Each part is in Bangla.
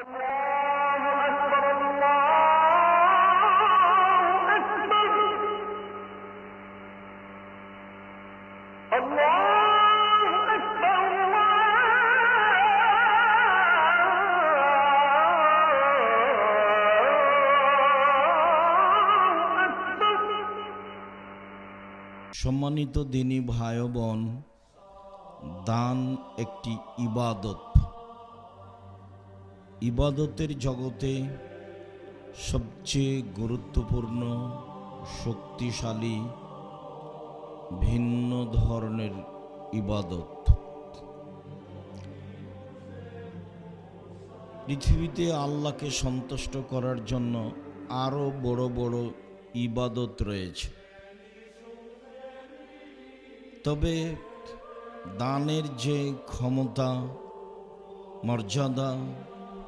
সম্মানিত দিনী ভাই বোন, দান একটি ইবাদত। ইবাদতের জগতে সবচেয়ে গুরুত্বপূর্ণ, শক্তিশালী, ভিন্ন ধরনের ইবাদত। পৃথিবীতে আল্লাহকে সন্তুষ্ট করার জন্য আরো বড় বড় ইবাদত রয়েছে, তবে দানের যে ক্ষমতা, মর্যাদা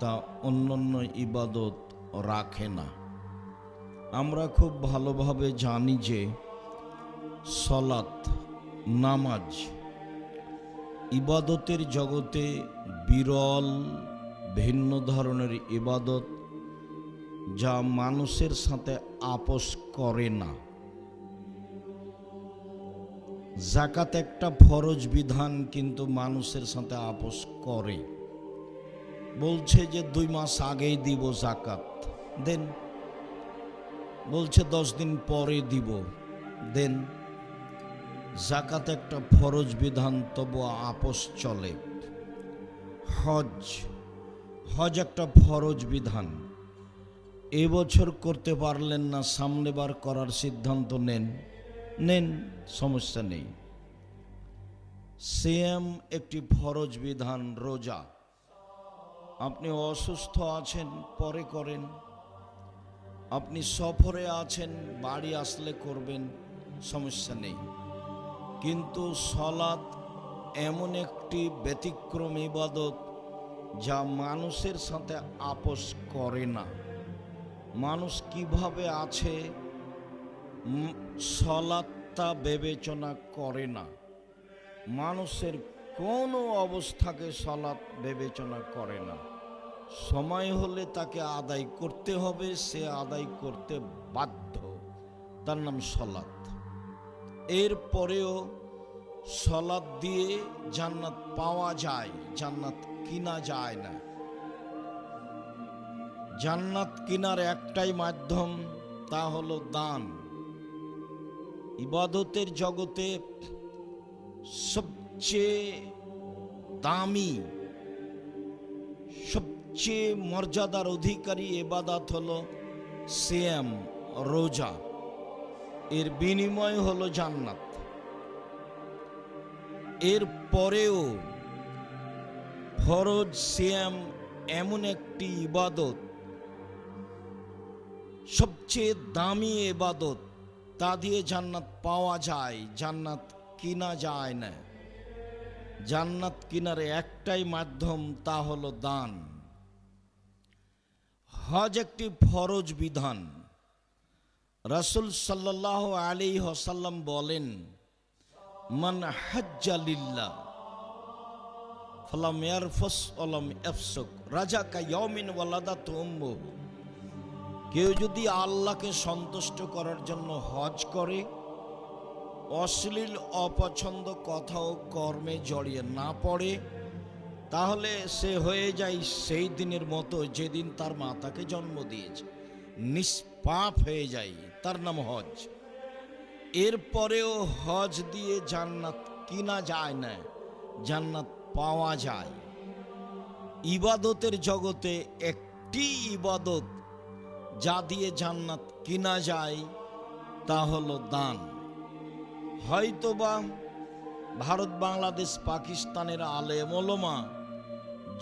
তা অন্যান্য ইবাদত রাখে না। আমরা খুব ভালোভাবে জানি যে সালাত, নামাজ ইবাদতের জগতে বিরল, ভিন্ন ধরনের ইবাদত, যা মানুষের সাথে আপোষ করে না। যাকাত একটা ফরজ বিধান, কিন্তু মানুষের সাথে আপোষ করে। বলছে যে 2 মাস আগেই দিব যাকাত, দেন। বলছে 10 দিন পরে দিব, দেন। যাকাত একটা ফরজ বিধান, তবু আপোষ চলে। হজ একটা ফরজ বিধান, এবছর করতে পারলেন না, সামনেবার করার সিদ্ধান্ত নেন, সমস্যা নেই। সিয়াম একটি ফরজ বিধান, রোজা আপনি অসুস্থ আছেন পরে করেন, আপনি সফরে আছেন বাড়ি আসলে করবেন, সমস্যা নেই। কিন্তু সালাত এমন একটি ব্যতিক্রম ইবাদত যা মানুষের সাথে আপোষ করে না। মানুষ কিভাবে আছে সালাতটা বিবেচনা করে না। মানুষের কোনো অবস্থাকে সালাত বিবেচনা করে না। সময় হলে তাকে আদায় করতে হবে, সে আদায় করতে বাধ্য, তার নাম সালাত। এরপরেও সালাত দিয়ে জান্নাত পাওয়া যায়, জান্নাত কিনা যায় না। জান্নাত কিনার একটাই মাধ্যম, তা হলো দান। ইবাদতের জগতে সবচেয়ে দামি, সবচেয়ে মর্যাদার অধিকারী ইবাদত হলো সিয়াম, রোজা। এর বিনিময় হলো জান্নাত। এর পরেও ফরজ সিয়াম এমন একটি ইবাদত, সবচেয়ে দামি ইবাদত, তা দিয়ে জান্নাত পাওয়া যায়, জান্নাত কিনা যায় না। জান্নাত কিনার একটাই মাধ্যম, তা হলো দান। হজ একটি ফরজ বিধান। রাসূল সাল্লাল্লাহু আলাইহি ওয়াসাল্লাম বলেন, মান হাজ্জা লিল্লাহ ফালাম ইয়ারফুস ওয়ালাম ইয়াফসুক রাজাকা ইয়াউমিন ওয়ালাদাতু উম্মুহু। কেউ যদি আল্লাহকে সন্তুষ্ট করার জন্য হজ করে, অশ্লীল অপছন্দ কথা ও কর্মে জড়িয়ে না পড়ে, তাহলে সে হয়ে যায় সেই দিনের মতো যেদিন তার মা তাকে জন্ম দিয়েছে, নিষ্পাপ হয়ে যায়, তার নাম হজ। এরপরেও হজ দিয়ে জান্নাত কিনা যায় না, জান্নাত পাওয়া যায়। ইবাদতের জগতে একটি ইবাদত যা দিয়ে জান্নাত কিনা যায়, তা হলো দান। হয়তোবা ভারত, বাংলাদেশ, পাকিস্তানের আলেম ওলামা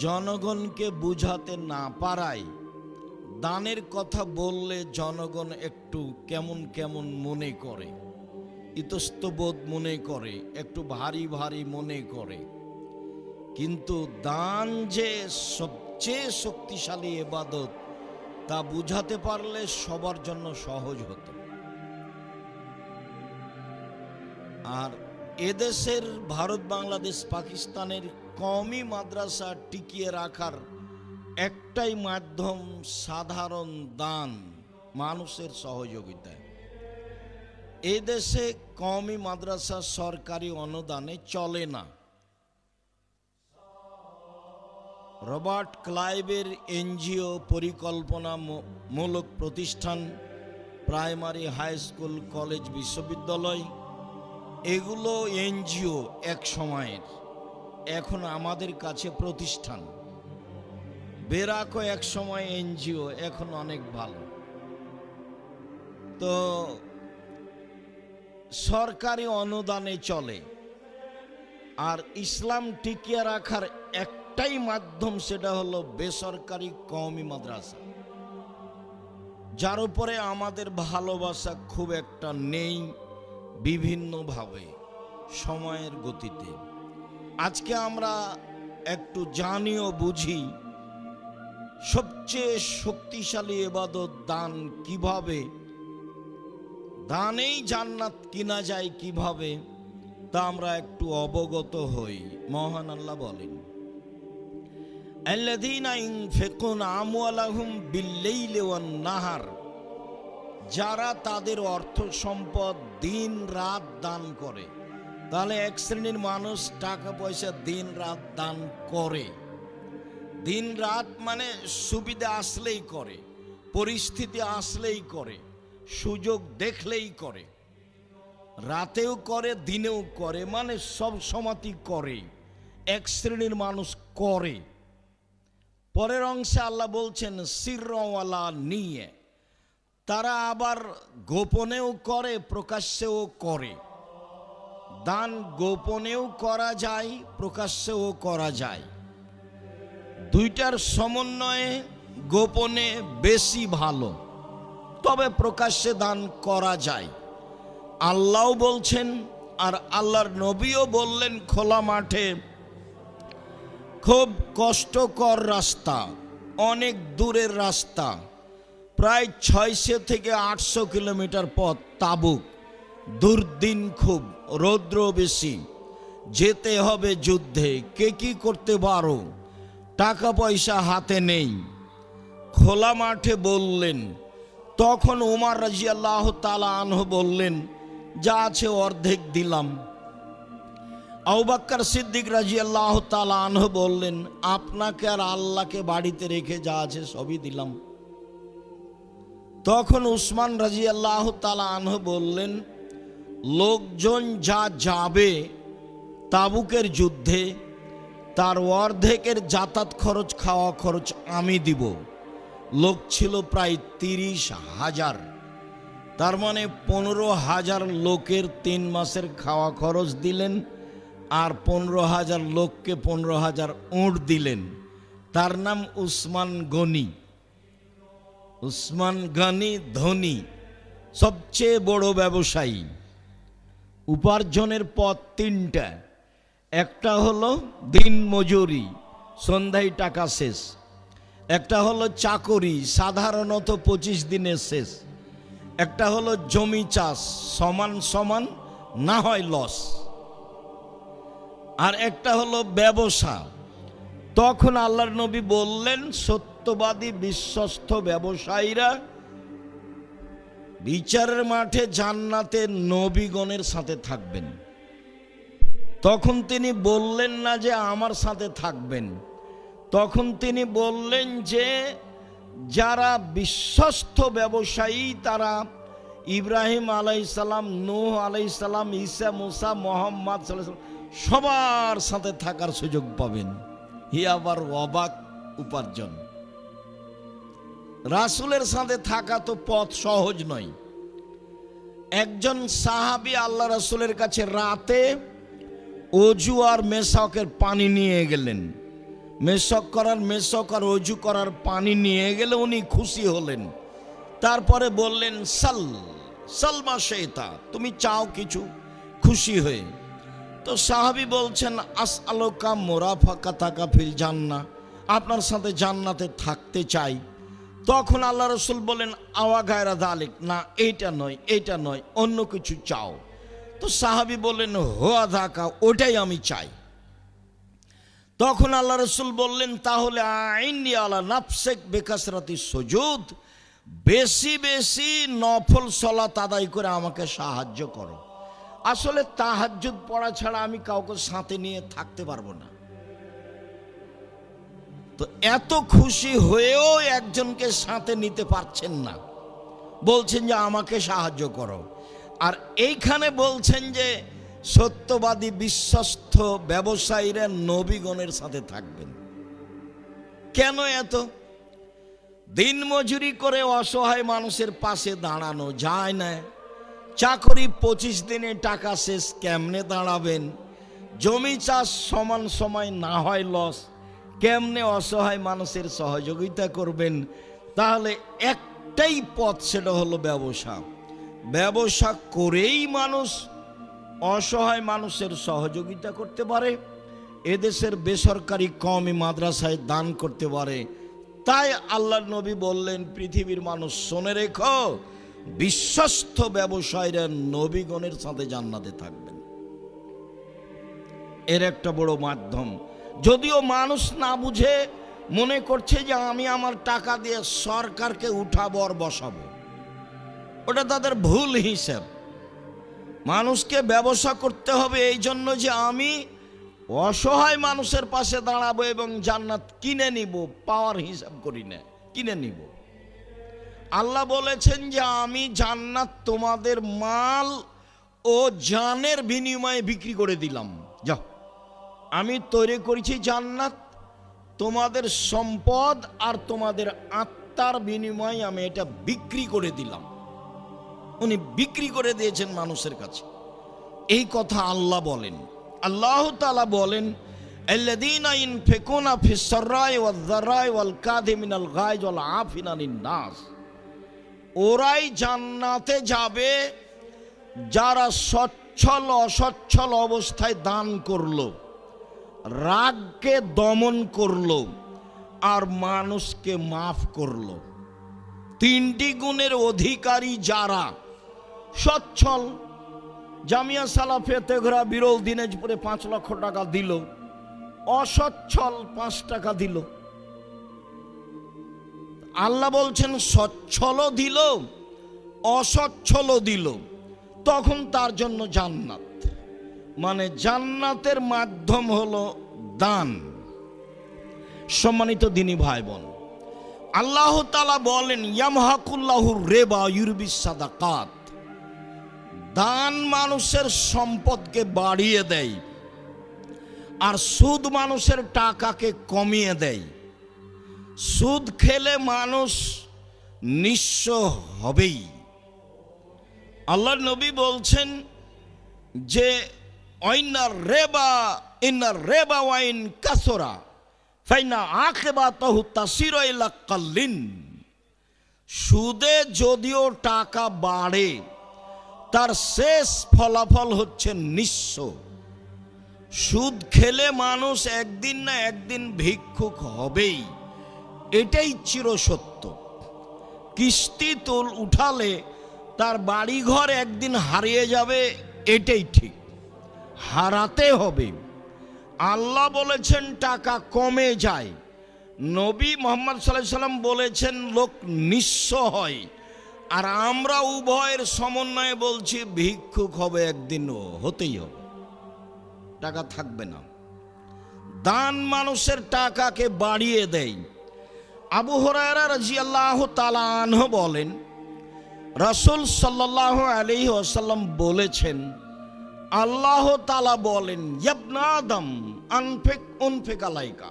জনগণকে বুঝাতে না পারায় দানের কথা বললে জনগণ একটু কেমন কেমন মনে করে, ইতস্তবোধ মনে করে, একটু ভারী ভারী মনে করে। কিন্তু দান যে সবচেয়ে শক্তিশালী ইবাদত, তা বুঝাতে পারলে সবার জন্য সহজ হতো। আর এদেশের ভারত, বাংলাদেশ, পাকিস্তানের কওমি মাদ্রাসা টিকিয়ে রাখার একটাই মাধ্যম, সাধারণ দান, মানুষের সহযোগিতায়। এই দেশে কওমি মাদ্রাসা সরকারি অনুদানে চলে না। রবার্ট ক্লাইভের এনজিও পরিকল্পনামূলক প্রতিষ্ঠান, প্রাইমারি, হাই স্কুল, কলেজ, বিশ্ববিদ্যালয়, এগুলো এনজিও এক সময়ের, এখন আমাদের কাছে প্রতিষ্ঠান। বেরাকও এক সময় এনজিও, এখন অনেক ভালো। তো সরকারি অনুদানে চলে। আর ইসলাম টিকিয়ে রাখার একটাই মাধ্যম, সেটা হলো বেসরকারি কওমি মাদ্রাসা, যার উপরে আমাদের ভালোবাসা খুব একটা নেই, বিভিন্নভাবে সময়ের গতিতে। আজকে আমরা একটু জানি ও বুঝি সবচেয়ে শক্তিশালী ইবাদত দান কিভাবে, দানেই জান্নাত কিনা যায় কিভাবে, তা আমরা একটু অবগত হই। মহান আল্লাহ বলেন, আল্লাযীনা ইনফিকুনা আমওয়ালাহুম বিল-লাইলি ওয়ান-নাহার, যারা তাদের অর্থ সম্পদ দিন রাত দান করে। তাহলে এক শ্রেণীর মানুষ টাকা পয়সা দিন রাত দান করে। দিন রাত মানে সুবিধা আসলেই করে, পরিস্থিতি আসলেই করে, সুযোগ দেখলেই করে, রাতেও করে দিনেও করে, মানে সব সময়ই করে। এক শ্রেণীর মানুষ করে। পরের অংশে আল্লাহ বলছেন সিরওয়ালা নিয়ে, তারা আবার গোপনেও করে প্রকাশ্যেও করে। দান গোপনেও করা যায়, প্রকাশ্যেও করা যায়। দুইটার সমন্বয়ে গোপনে বেশি ভালো, তবে প্রকাশ্যে দান করা যায়। আল্লাহও বলছেন আর আল্লাহর নবীও বললেন, খোলা মাঠে খুব কষ্টকর রাস্তা, অনেক দূরের রাস্তা, প্রায় 600 থেকে 800 কিলোমিটার পথ, তাবুক, দুর্দিন, খুব রৌদ্র বেশি, যেতে হবে যুদ্ধে। কে কি করতে পারো, টাকা পয়সা হাতে নেই, খোলা মাঠে বললেন। তখন উমর রাদিয়াল্লাহু তাআলা আনহু বললেন, যা আছে অর্ধেক দিলাম। আবু বকর সিদ্দিক রাদিয়াল্লাহু তাআলা আনহু বললেন, আপনাকে আর আল্লাহকে বাড়িতে রেখে যা আছে সবই দিলাম। তখন উসমান রাদিয়াল্লাহু তাআলা আনহু বললেন, লোকজন যা যাবে তাবুকের যুদ্ধে, তার অর্ধেকের যাতায়াত খরচ, খাওয়া খরচ আমি দিব। লোক ছিল প্রায় 30,000, তার মানে 15,000 লোকের 3 মাসের খাওয়া খরচ দিলেন, আর 15,000 লোককে 15,000 উট দিলেন। তার নাম উসমান গনি। উসমান গনি ধনী, সবচেয়ে বড় ব্যবসায়ী। উপার্জনের পথ 3টা। একটা হলো দিন মজুরি, সন্ধ্যায় টাকা শেষ। একটা হলো চাকরি, সাধারণত 25 দিনের শেষ। একটা হলো জমি চাষ, সমান সমান, না হয় লস। আর একটা হলো ব্যবসা। তখন আল্লাহর নবী বললেন, সত্যবাদী বিশ্বস্ত ব্যবসায়ীরা বিচারের মাঠে জান্নাতে নবীগণের সাথে থাকবেন। তখন তিনি বললেন না যে আমার সাথে থাকবেন, তখন তিনি বললেন যে যারা বিশ্বস্ত ব্যবসায়ী, তারা ইব্রাহিম আলাইহিসসালাম, নূহ আলাইহিসসালাম, ঈসা, মুসা, মুহাম্মদ সাল্লাল্লাহু আলাইহি ওয়াসাল্লাম সবার সাথে থাকার সুযোগ পাবেন। হি আবার অবাক উপার্জন। রাসূলের সাথে থাকা তো পথ সহজ নয়। একজন সাহাবী আল্লাহ রাসূলের কাছে রাতে অজু আর মেশকের পানি নিয়ে গেলেন। মেশক আর অজু করার পানি নিয়ে গেলে উনি খুশি হলেন। তারপরে বললেন, সালমা শেতা, তুমি চাও কিছু, খুশি হয়ে। তো সাহাবী বলছেন, আসআলুকা মুরাফাকাতাকা ফিল জান্নাহ, আপনার সাথে জান্নাতে থাকতে চাই। তখন আল্লাহ রাসূল বলেন, আওয়া গায়রা যালিক, না এইটা নয়, এইটা নয়, অন্য কিছু চাও। তো সাহাবী বললেন, হুয়া যাকা, ওটাই আমি চাই। তখন আল্লাহ রসুল বললেন, তাহলে আইনি আলা নাফসেক বেকাসরাতি সুজুদ, বেশি বেশি নফল সালাত আদায় করে আমাকে সাহায্য করো। আসলে তাহাজ্জুদ পড়া ছাড়া আমি কাউকে সাথে নিয়ে থাকতে পারবো না। তো এত খুশি হয়েও একজনকে সাথে নিতে পারছেন না, বলছেন যে আমাকে সাহায্য করো। আর এইখানে বলছেন যে সত্যবাদী বিশ্বস্ত ব্যবসায়ীরা নবীগণের সাথে থাকবেন। কেন এত? দিন মজুরি করে অসহায় মানুষের পাশে দাঁড়ানো যায় না। চাকরি 25 দিনে টাকা শেষ, কেমনে দাঁড়াবেন? জমি চাষ সমান সময় না হয় লস, কেমনে অসহায় মানুষের সহযোগিতা করবেন? তাহলে একটাই পথ, সেটা হলো ব্যবসা। ব্যবসা করেই মানুষ অসহায় মানুষের সহযোগিতা করতে পারে, এদেশের বেসরকারি কওমি মাদ্রাসায় দান করতে পারে। তাই আল্লাহর নবী বললেন, পৃথিবীর মানুষ শুনে রেখো, বিশ্বস্ত ব্যবসায়ীরা নবীগণের সাথে জান্নাতে থাকবেন। এর একটা বড় মাধ্যম। যদিও মানুষ না বুঝে মনে করছে যে আমি আমার টাকা দিয়ে সরকারকে উঠাবো আর বসাবো, ওটা তাদের ভুল হিসাব। মানুষকে ব্যবসা করতে হবে এই জন্য যে আমি অসহায় মানুষের পাশে দাঁড়াবো এবং জান্নাত কিনে নিব, পাওয়ার হিসাব করি না, কিনে নিব। আল্লাহ বলেছেন যে আমি জান্নাত তোমাদের মাল ও জানের বিনিময়ে বিক্রি করে দিলাম। যাও, আমি তৈরি করেছি জান্নাত, তোমাদের সম্পদ আর তোমাদের আত্মার বিনিময়ে আমি এটা বিক্রি করে দিলাম। উনি বিক্রি করে দিয়েছেন মানুষের কাছে। এই কথা আল্লাহ বলেন। আল্লাহ তাআলা বলেন, আল্লাযীনা ইনফিকুনা ফিস সাররাই ওয়াজ যাররাই ওয়াল কাযিমিনাল গায়জ ওয়াল আফিনা আনিন নাস। ওরাই জান্নাতে যাবে যারা সচ্ছল অসচ্ছল অবস্থায় দান করলো, রাগকে দমন করলো, আর মানুষকে মাফ করলো। তিনটি গুণের অধিকারী যারা সচ্ছল, জামিয়া সালাফিয়া তেঘরা বিরল দিনাজপুরে 5 লক্ষ টাকা দিল, অসচ্ছল 5 টাকা দিল। আল্লাহ বলছেন সচ্ছলও দিল, অসচ্ছলও দিল, তখন তার জন্য জান্নাত। মানে জান্নাতের মাধ্যম হলো দান। সম্মানিত দিনী ভাই বোন, আল্লাহ তাআলা বলেন, ইয়ামহাকুল্লাহু রিবা ইউরবিস সাদাকাত। দান মানুষের সম্পদকে বাড়িয়ে দেয়, আর সুদ মানুষের টাকাকে কমিয়ে দেয়। সুদ খেলে মানুষ নিঃস্ব হবেই। আল্লাহর নবী বলছেন যে ইন্নার রিবা ওয়াইন কাসরা ফাইনা আকিবাতাহু তাসিরু ইলা কাল্লিন। সুদে যদিও টাকা বাড়ে, তার শেষ ফলাফল হচ্ছে নিঃস্ব। সুদ খেলে মানুষ একদিন না একদিন ভিক্ষুক হবেই, এটাই চিরসত্য। কিস্তি উঠালে তার বাড়িঘর একদিন হারিয়ে যাবে, এটাই ঠিক, হারাতে হবে। আল্লাহ বলেছেন টাকা কমে যায়, নবী মুহাম্মদ সাল্লাল্লাহু আলাইহি সাল্লাম বলেছেন লোক নিঃস্ব হয়, আর আমরা উভয়ের সমন্বয়ে বলছি ভিক্ষুক হবে, একদিন হতেই হবে, টাকা থাকবে না। দান মানুষের টাকাকে বাড়িয়ে দেয়। আবু হুরায়রা রাদিয়াল্লাহু তাআলা আনহু বলেন, রাসূল সাল্লাল্লাহু আলাইহি ওয়াসাল্লাম বলেছেন, আল্লাহ তাআলা বলেন, ইবনা আদম আনফিক উনফিক আলাইকা।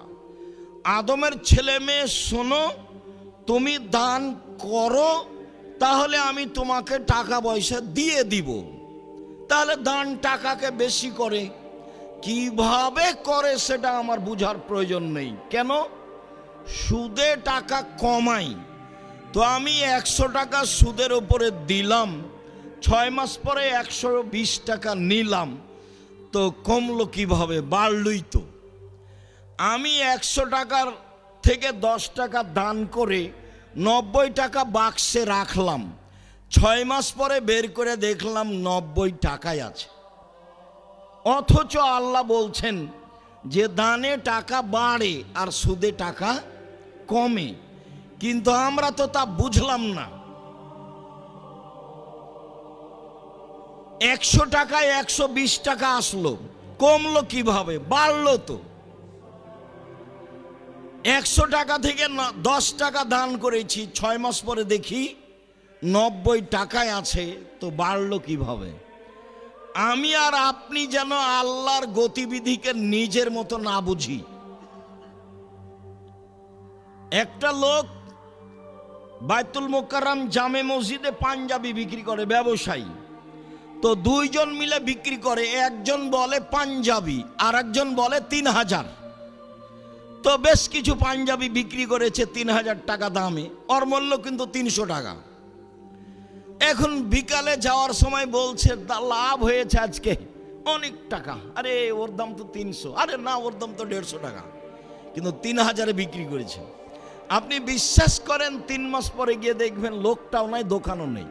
আদমের ছেলে মেয়ে শোনো, তুমি দান করো, তাহলে আমি তোমাকে টাকা পয়সা দিয়ে দিব। তাহলে দান টাকাকে বেশি করে, কিভাবে করে সেটা আমার বুঝার প্রয়োজন নেই। কেন? সুদে টাকা কমাই, তো আমি 100 টাকা সুদের উপরে দিলাম, 6 মাস পরে 120 টাকা নিলাম, তো কমলো কিভাবে? বাড়লই তো। আমি 100 টাকার থেকে 10 টাকা দান করে 90 টাকা বাক্সে রাখলাম, 6 মাস পরে বের করে দেখলাম 90 টাকাই আছে। অথচ আল্লাহ বলছেন যে দানে টাকা বাড়ে আর সুদে টাকা কমে, কিন্তু আমরা তো তা বুঝলাম না। 100 টাকায় 120 টাকা আসলো, কমলো কিভাবে? বাড়লো তো। 100 টাকা থেকে 10 টাকা দান করেছি, 6 মাস পরে দেখি 90 টাকায় আছে, তো বাড়লো কিভাবে? আমি আর আপনি যেন আল্লাহর গতিবিধিকে নিজের মতো না বুঝি। একটা লোক বাইতুল মোকাররম জামে মসজিদে পাঞ্জাবি বিক্রি করে, ব্যবসায়ী। তো দুইজন মিলে বিক্রি করে, একজন বলে পাঞ্জাবি আর একজন বলে 3000। তো বেশ কিছু পাঞ্জাবি বিক্রি করেছে 3000 টাকা দামে, ওর মূল্য কিন্তু 300 টাকা। এখন বিকালে যাওয়ার সময় বলছে লাভ হয়েছে আজকে অনেক টাকা। আরে ওর দাম তো 300, আরে না ওর দাম তো 150 টাকা, কিন্তু 3000-এ বিক্রি করেছে। আপনি বিশ্বাস করেন 3 মাস পরে গিয়ে দেখবেন লোকটাও নাই, দোকানও নেই।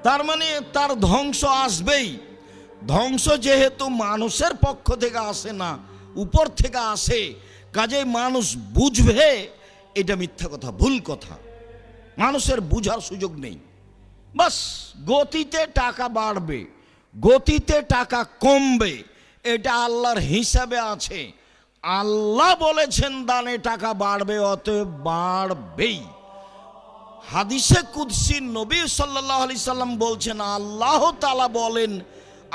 তার মানে তার ধ্বংস আসবেই। ধ্বংস যেহেতু মানুষের পক্ষ থেকে আসে না, উপর থেকে আসে, কাজেই মানুষ বুঝবে এটা মিথ্যা কথা, ভুল কথা। মানুষের বুঝার সুযোগ নেই। বাস গতিতে টাকা বাড়বে, গতিতে টাকা কমবে, এটা আল্লাহর হিসাবে আছে। আল্লাহ বলেছেন দানে টাকা বাড়বে, অতএব বাড়বেই। হাদিসে কুদসি নবী সাল্লাল্লাহু আলাইহি সাল্লাম বলছেন, আল্লাহ তাআলা বলেন,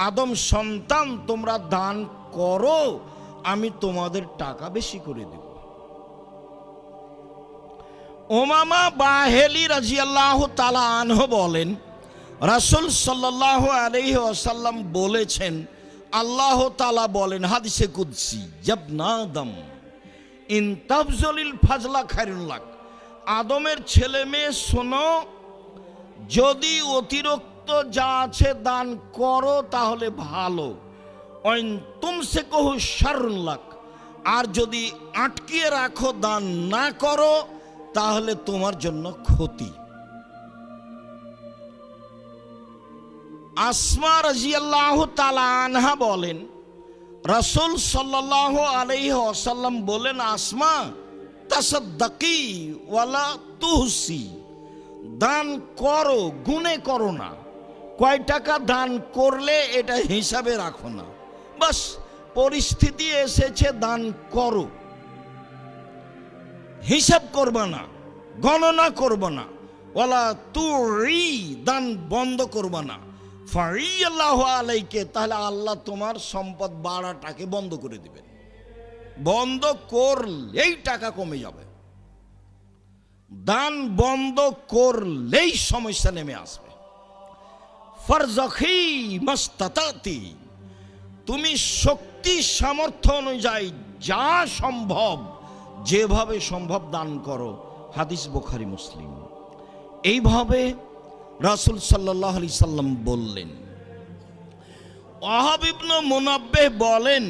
আদম সন্তান তোমরা দান করো, আমি তোমাদের টাকা বেশি করে দেব। উমামা বাহেলি রাদিয়াল্লাহু তাআলা আনহু বলেন, রাসূল সাল্লাল্লাহু আলাইহি ওয়াসাল্লাম বলেছেন, আল্লাহ তাআলা বলেন হাদিসে কুদসি, ইবনা আদম ইন তাবজলিল ফাজলা খায়রুন লাক। আদমের ছেলে মেয়ে শোনো, যদি অতিরিক্ত যা আছে দান করো তাহলে ভালো, ওয়াইন তুমসিকুহু শাররুন লাক। আর যদি আটকিয়ে রাখো, দান না করো, তাহলে তোমার জন্য ক্ষতি। আসমা রাদিয়াল্লাহু তাআলা আনহা বলেন, রাসূল সাল্লাল্লাহু আলাইহি ওয়াসাল্লাম বলেন, আসমা তাসাদ্দাকি ওয়ালা তুহসি, দান করো, গুনে করো না। কয় টাকা দান করলে এটা হিসাবে রাখো না, বাস পরিস্থিতি এসেছে দান করো, হিসাব করবা না, গণনা করবা না। ওয়ালা তুই, দান বন্ধ করবা না। ফারিয়াল্লাহু আলাইকে, তাহলে আল্লাহ তোমার সম্পদ বাড়াটাকে বন্ধ করে দিবেন। বন্ধ করলেই টাকা কমে যাবে, দান বন্ধ করলেই সমস্যা নেমে আসবে। ফারজাখি মাস্তাতাতি, তুমি শক্তি সামর্থ্য অনুযায়ী যা সম্ভব, যেভাবে সম্ভব দান করো। হাদিস বুখারী মুসলিম। এইভাবে রাসূল সাল্লাল্লাহু আলাইহি সাল্লাম বললেন। ওয়াহাব ইবনে মুনাব্বিহ বলেন,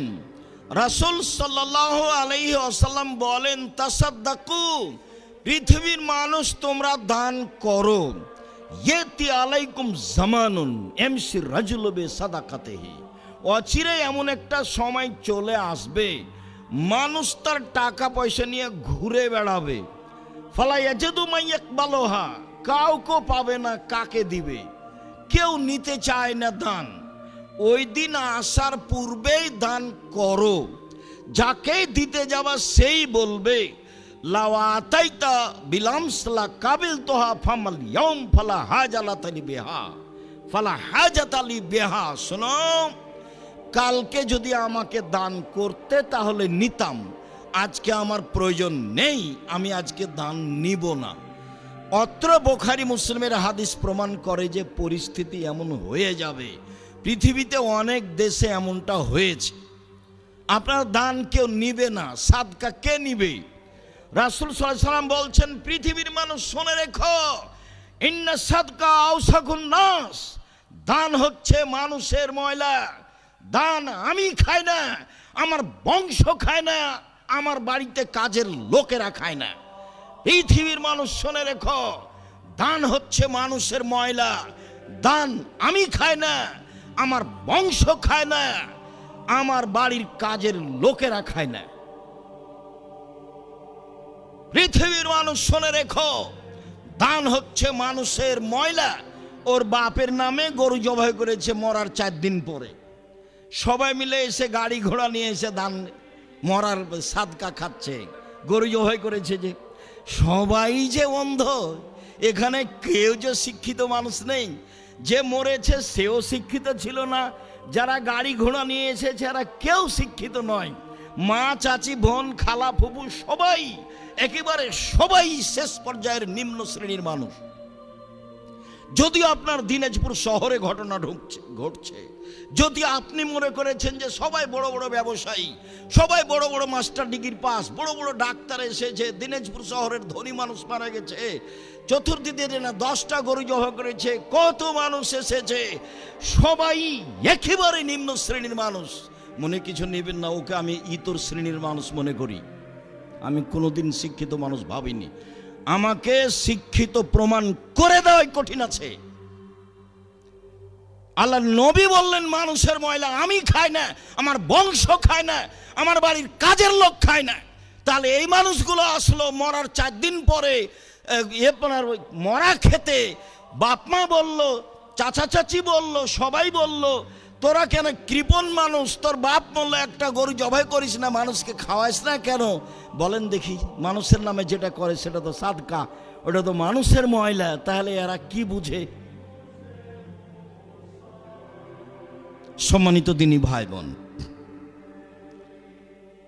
রাসূল সাল্লাল্লাহু আলাইহি ওয়াসাল্লাম বলেন, তাসাদ্দাকু, পৃথিবীর মানুষ তোমরা দান করো। ইয়াতি আলাইকুম জামানুন ইয়ামশি রাজুলু বিসাদাকাতিহি, অচিরে এমন একটা সময় চলে আসবে মানুষ তার টাকা পয়সা নিয়ে ঘুরে বেড়াবে। ফালা ইয়াজিদু মান ইয়াকবালুহা, কাউকে পাবে না কাকে দিবে, কেউ নিতে চায় না দান। ওই দিন আসার পূর্বেই দান করো, যাকে দিতে যাবা সেই বলবে লাওয়াতাইতা বিলামসলা কাবিল তোহা ফামাল ইয়াউম ফালা হাজালাতালি বিহা, ফালা হাজাতালি বিহা। শোনো, কালকে যদি আমাকে দান করতে তাহলে নিতাম, আজকে আমার প্রয়োজন নেই, আমি আজকে দান নিব না। অত্র বুখারী মুসলিমের হাদিস প্রমাণ করে যে পরিস্থিতি এমন হয়ে যাবে। পৃথিবীতে অনেক দেশে এমনটা হয়েছে। আপনার দান কেউ নিবে না, সাদকা কে নিবে? রাসূল সাল্লাল্লাহু আলাইহি সাল্লাম বলছেন, পৃথিবীর মানুষ শুনে রেখো, ইন্না সাদকা আওসাকুন নাস, দান হচ্ছে মানুষের ময়লা। দান আমি খাই না, আমার বংশ খায় না, আমার বাড়িতে কাজের লোকেরা খায় না। পৃথিবীর মানুষ শুনে রেখো, দান হচ্ছে মানুষের ময়লা। দান আমি খাই না, আমার বংশ খায় না, আমার বাড়ির কাজের লোকেরা খায় না। পৃথিবীর মানুষ শুনে রেখো, দান হচ্ছে মানুষের ময়লা। ওর বাপের নামে গরু জবাই করেছে মরার 4 দিন পরে, সবাই মিলে এসে গাড়ি ঘোড়া নিয়ে এসে দান মরার সাদকা খাচ্ছে, গরু জবাই করেছে। যে সবাই যে অন্ধ, এখানে কেউ যে শিক্ষিত মানুষ নেই। যে মরেছে সেও শিক্ষিত ছিল না, যারা গাড়ি ঘোড়া নিয়ে এসেছে এরা কেউ শিক্ষিত নয়। মা, চাচি, বোন, খালা, ফুপু সবাই একেবারে সবাই শেষ পর্যায়ের নিম্ন শ্রেণীর মানুষ। যদি আপনার দিনাজপুর শহরে ঘটনা ঘটছে, যদি আপনি মনে করেছেন যে সবাই বড় বড় ব্যবসায়ী, সবাই বড় বড় মাস্টার ডিগ্রি পাস, বড় বড় ডাক্তার এসেছে, দিনাজপুর শহরের ধনী মানুষ মারা গেছে, চতুর্দিকে না 10টা গরু জবাই করেছে, কত মানুষ এসেছে, সবাই একেবারে নিম্ন শ্রেণীর মানুষ, মনে কিছু নেবেন না, ওকে আমি ইতর শ্রেণীর মানুষ মনে করি। আমি কোনোদিন শিক্ষিত মানুষ ভাবিনি। আমাকে শিক্ষিত প্রমাণ করে দেওয়াই কঠিন আছে। আল্লাহ নবী বললেন আপনার ময়লা আমি খাই না, আমার বংশ খায় না, আমার বাড়ির কাজের লোক খায় না। তাহলে এই মানুষগুলো আসলো মরার 4 দিন পরে আপনার মরা খেতে। বাপ মা বলল, চাচা চাচি বলল, সবাই বলল, তোরা কেন কৃপণ মানুষ, তোর বাপ বলল একটা গরু জবাই করিস না, মানুষকে খাওয়াইস না কেন? বলেন দেখি, মানুষের নামে যেটা করে সেটা তো সাদকা, ওটা তো মানুষের ময়লা। তাহলে এরা কি বুঝে? সম্মানিত দিনী ভাই বোন,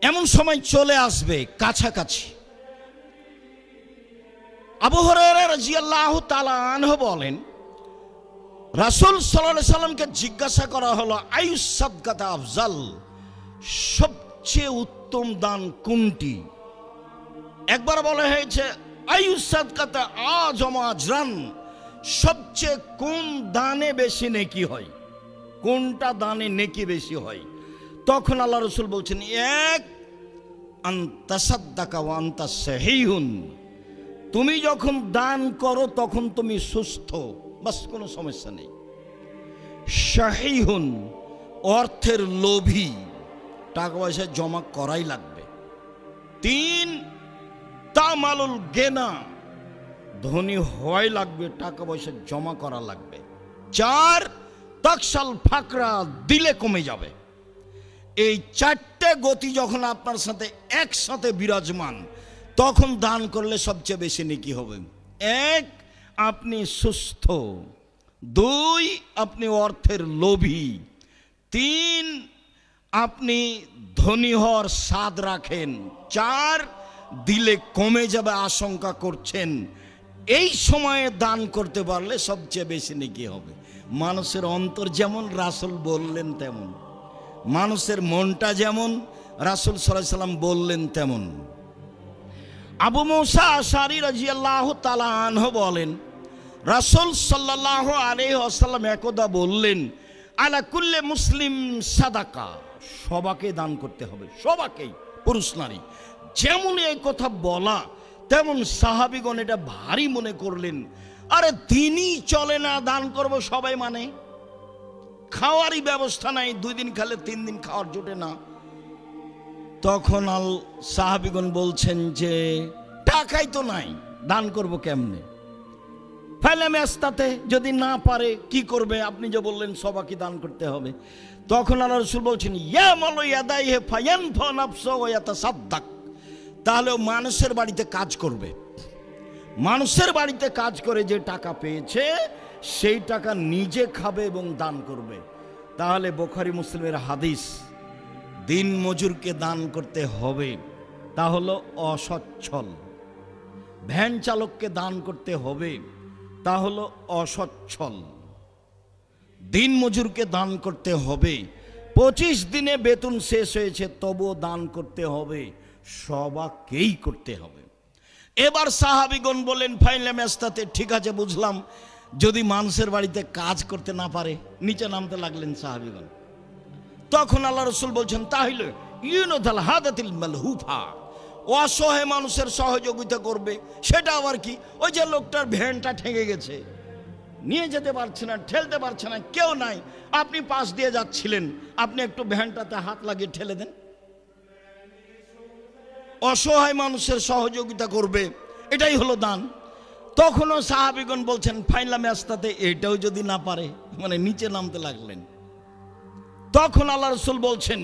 এমন সময় চলে আসবে কাছাকাছি। আবু হুরায়রা রাদিয়াল্লাহু তাআলা আনহু বলেন, রাসূল সাল্লাল্লাহু আলাইহি সাল্লামকে জিজ্ঞাসা করা হলো, আইয়ুস সাদকাতা আফজাল, সবচেয়ে উত্তম দান কোনটি? একবার বলা হয়েছে আইয়ুস সাদকাতা আযম আজরান, সবচেয়ে কোন দানে বেশি নেকি হয়, কোনটা দানে নেকি বেশি হয়? তখন আল্লাহ রাসূল বলছেন, এক আনতা সাদ্দাকা ওয়া আনতা সাহিহুন, তুমি যখন দান করো তখন তুমি সুস্থ, বাস কোনো সমস্যা নেই। শাহিহুন, অর্থের লোভী, টাকা পয়সা জমা করাই লাগবে। 3 তামালুল গেনা, ধনী হয় লাগবে, টাকা পয়সা জমা করা লাগবে। 4 তাকসাল ফাকরা, দিলে কমে যাবে। এই 4টে গতি যখন আপনার সাথে একসাথে বিরাজমান, তখন দান করলে সবচেয়ে বেশি নেকি হবে। 1, আপনি সুস্থ। 2, আপনি অর্থের লোভী। 3, আপনি ধনী হওয়ার স্বাদ রাখেন। 4, দিলে কমে যাবে আশঙ্কা করছেন। এই সময়ে দান করতে পারলে সবচেয়ে বেশি নেকি হবে। মানুষের অন্তর যেমন রাসূল বললেন তেমন, মানুষের মনটা যেমন রাসূল সাল্লাল্লাহু আলাইহি সাল্লাম বললেন তেমন। আবু মুসা আশআরী রাদিয়াল্লাহু তাআলা আনহু বলেন, রাসূল সাল্লাল্লাহু আলাইহি ওয়াসাল্লাম একদা বললেন, আলা কুল্লি মুসলিম সাদাকা, সবাকে দান করতে হবে, সবাকেই, পুরুষ নারী। যেমন এই কথা বলা, তেমন সাহাবীগণ এটা ভারী মনে করলেন। আরে দিনই চলে না, দান করব সবাই মানে? খাওয়ারই ব্যবস্থা নাই, 2 দিন খেলে 3 দিন খাওয়ার জোটে না। তখন সাহাবীগণ বলছেন যে টাকাই তো নাই, দান করব কেমনে? ফাইলে মেস্তাতে, যদি না পারে কি করবে? আপনি যে বললেন সবাইকে দান করতে হবে। তখন আল্লাহ রাসূল বলছেন, ইয়ামালু ইয়াদাইহি ফায়ানফা নাফসা ওয়া ইয়াতাসাদ্দাক, তাহলে মানুষের বাড়িতে কাজ করবে, মানুষের বাড়িতে কাজ করে যে টাকা পেয়েছে সেই টাকা নিজে খাবে এবং দান করবে। তাহলে বুখারী মুসলিমের হাদিস, দিন মজুরকে দান করতে হবে, তা হলো অসচ্ছল। ভ্যান চালককে দান করতে হবে, তা হলো অসচ্ছল। দিন মজুরকে দান করতে হবে, 25 দিনে বেতন শেষ হয়েছে তবুও দান করতে হবে, সবাইকেই করতে হবে। এবার সাহাবীগণ বলেন, ফাইলে মেস্তাতে, ঠিক আছে বুঝলাম, যদি মানুষের বাড়িতে কাজ করতে না পারে? নিচে নামতে লাগলেন সাহাবীগণ। তখন আল্লাহ রাসূল বলছেন, তাহলে ইউনাদাল হাদাতিল মালহুফা, অসহায় মানুষের সহযোগিতা করবে। সেটা আবার কি? ওই যে লোকটার ভ্যানটা ঠেকে গেছে, নিয়ে যেতে পারছে না, ঠেলতে পারছে না, কেউ নাই, আপনি পাশ দিয়ে যাচ্ছিলেন, আপনি একটু ভ্যানটাতে হাত লাগিয়ে ঠেলে দেন। অসহায় মানুষের সহযোগিতা করবে, এটাই হলো দান। তখনও সাহাবীগণ বলছেন ফাইনলা ম্যাচটাতে এটাও যদি না পারে, মানে নিচে নামতে লাগলেন। তখন আল্লাহ রাসূল বলছেন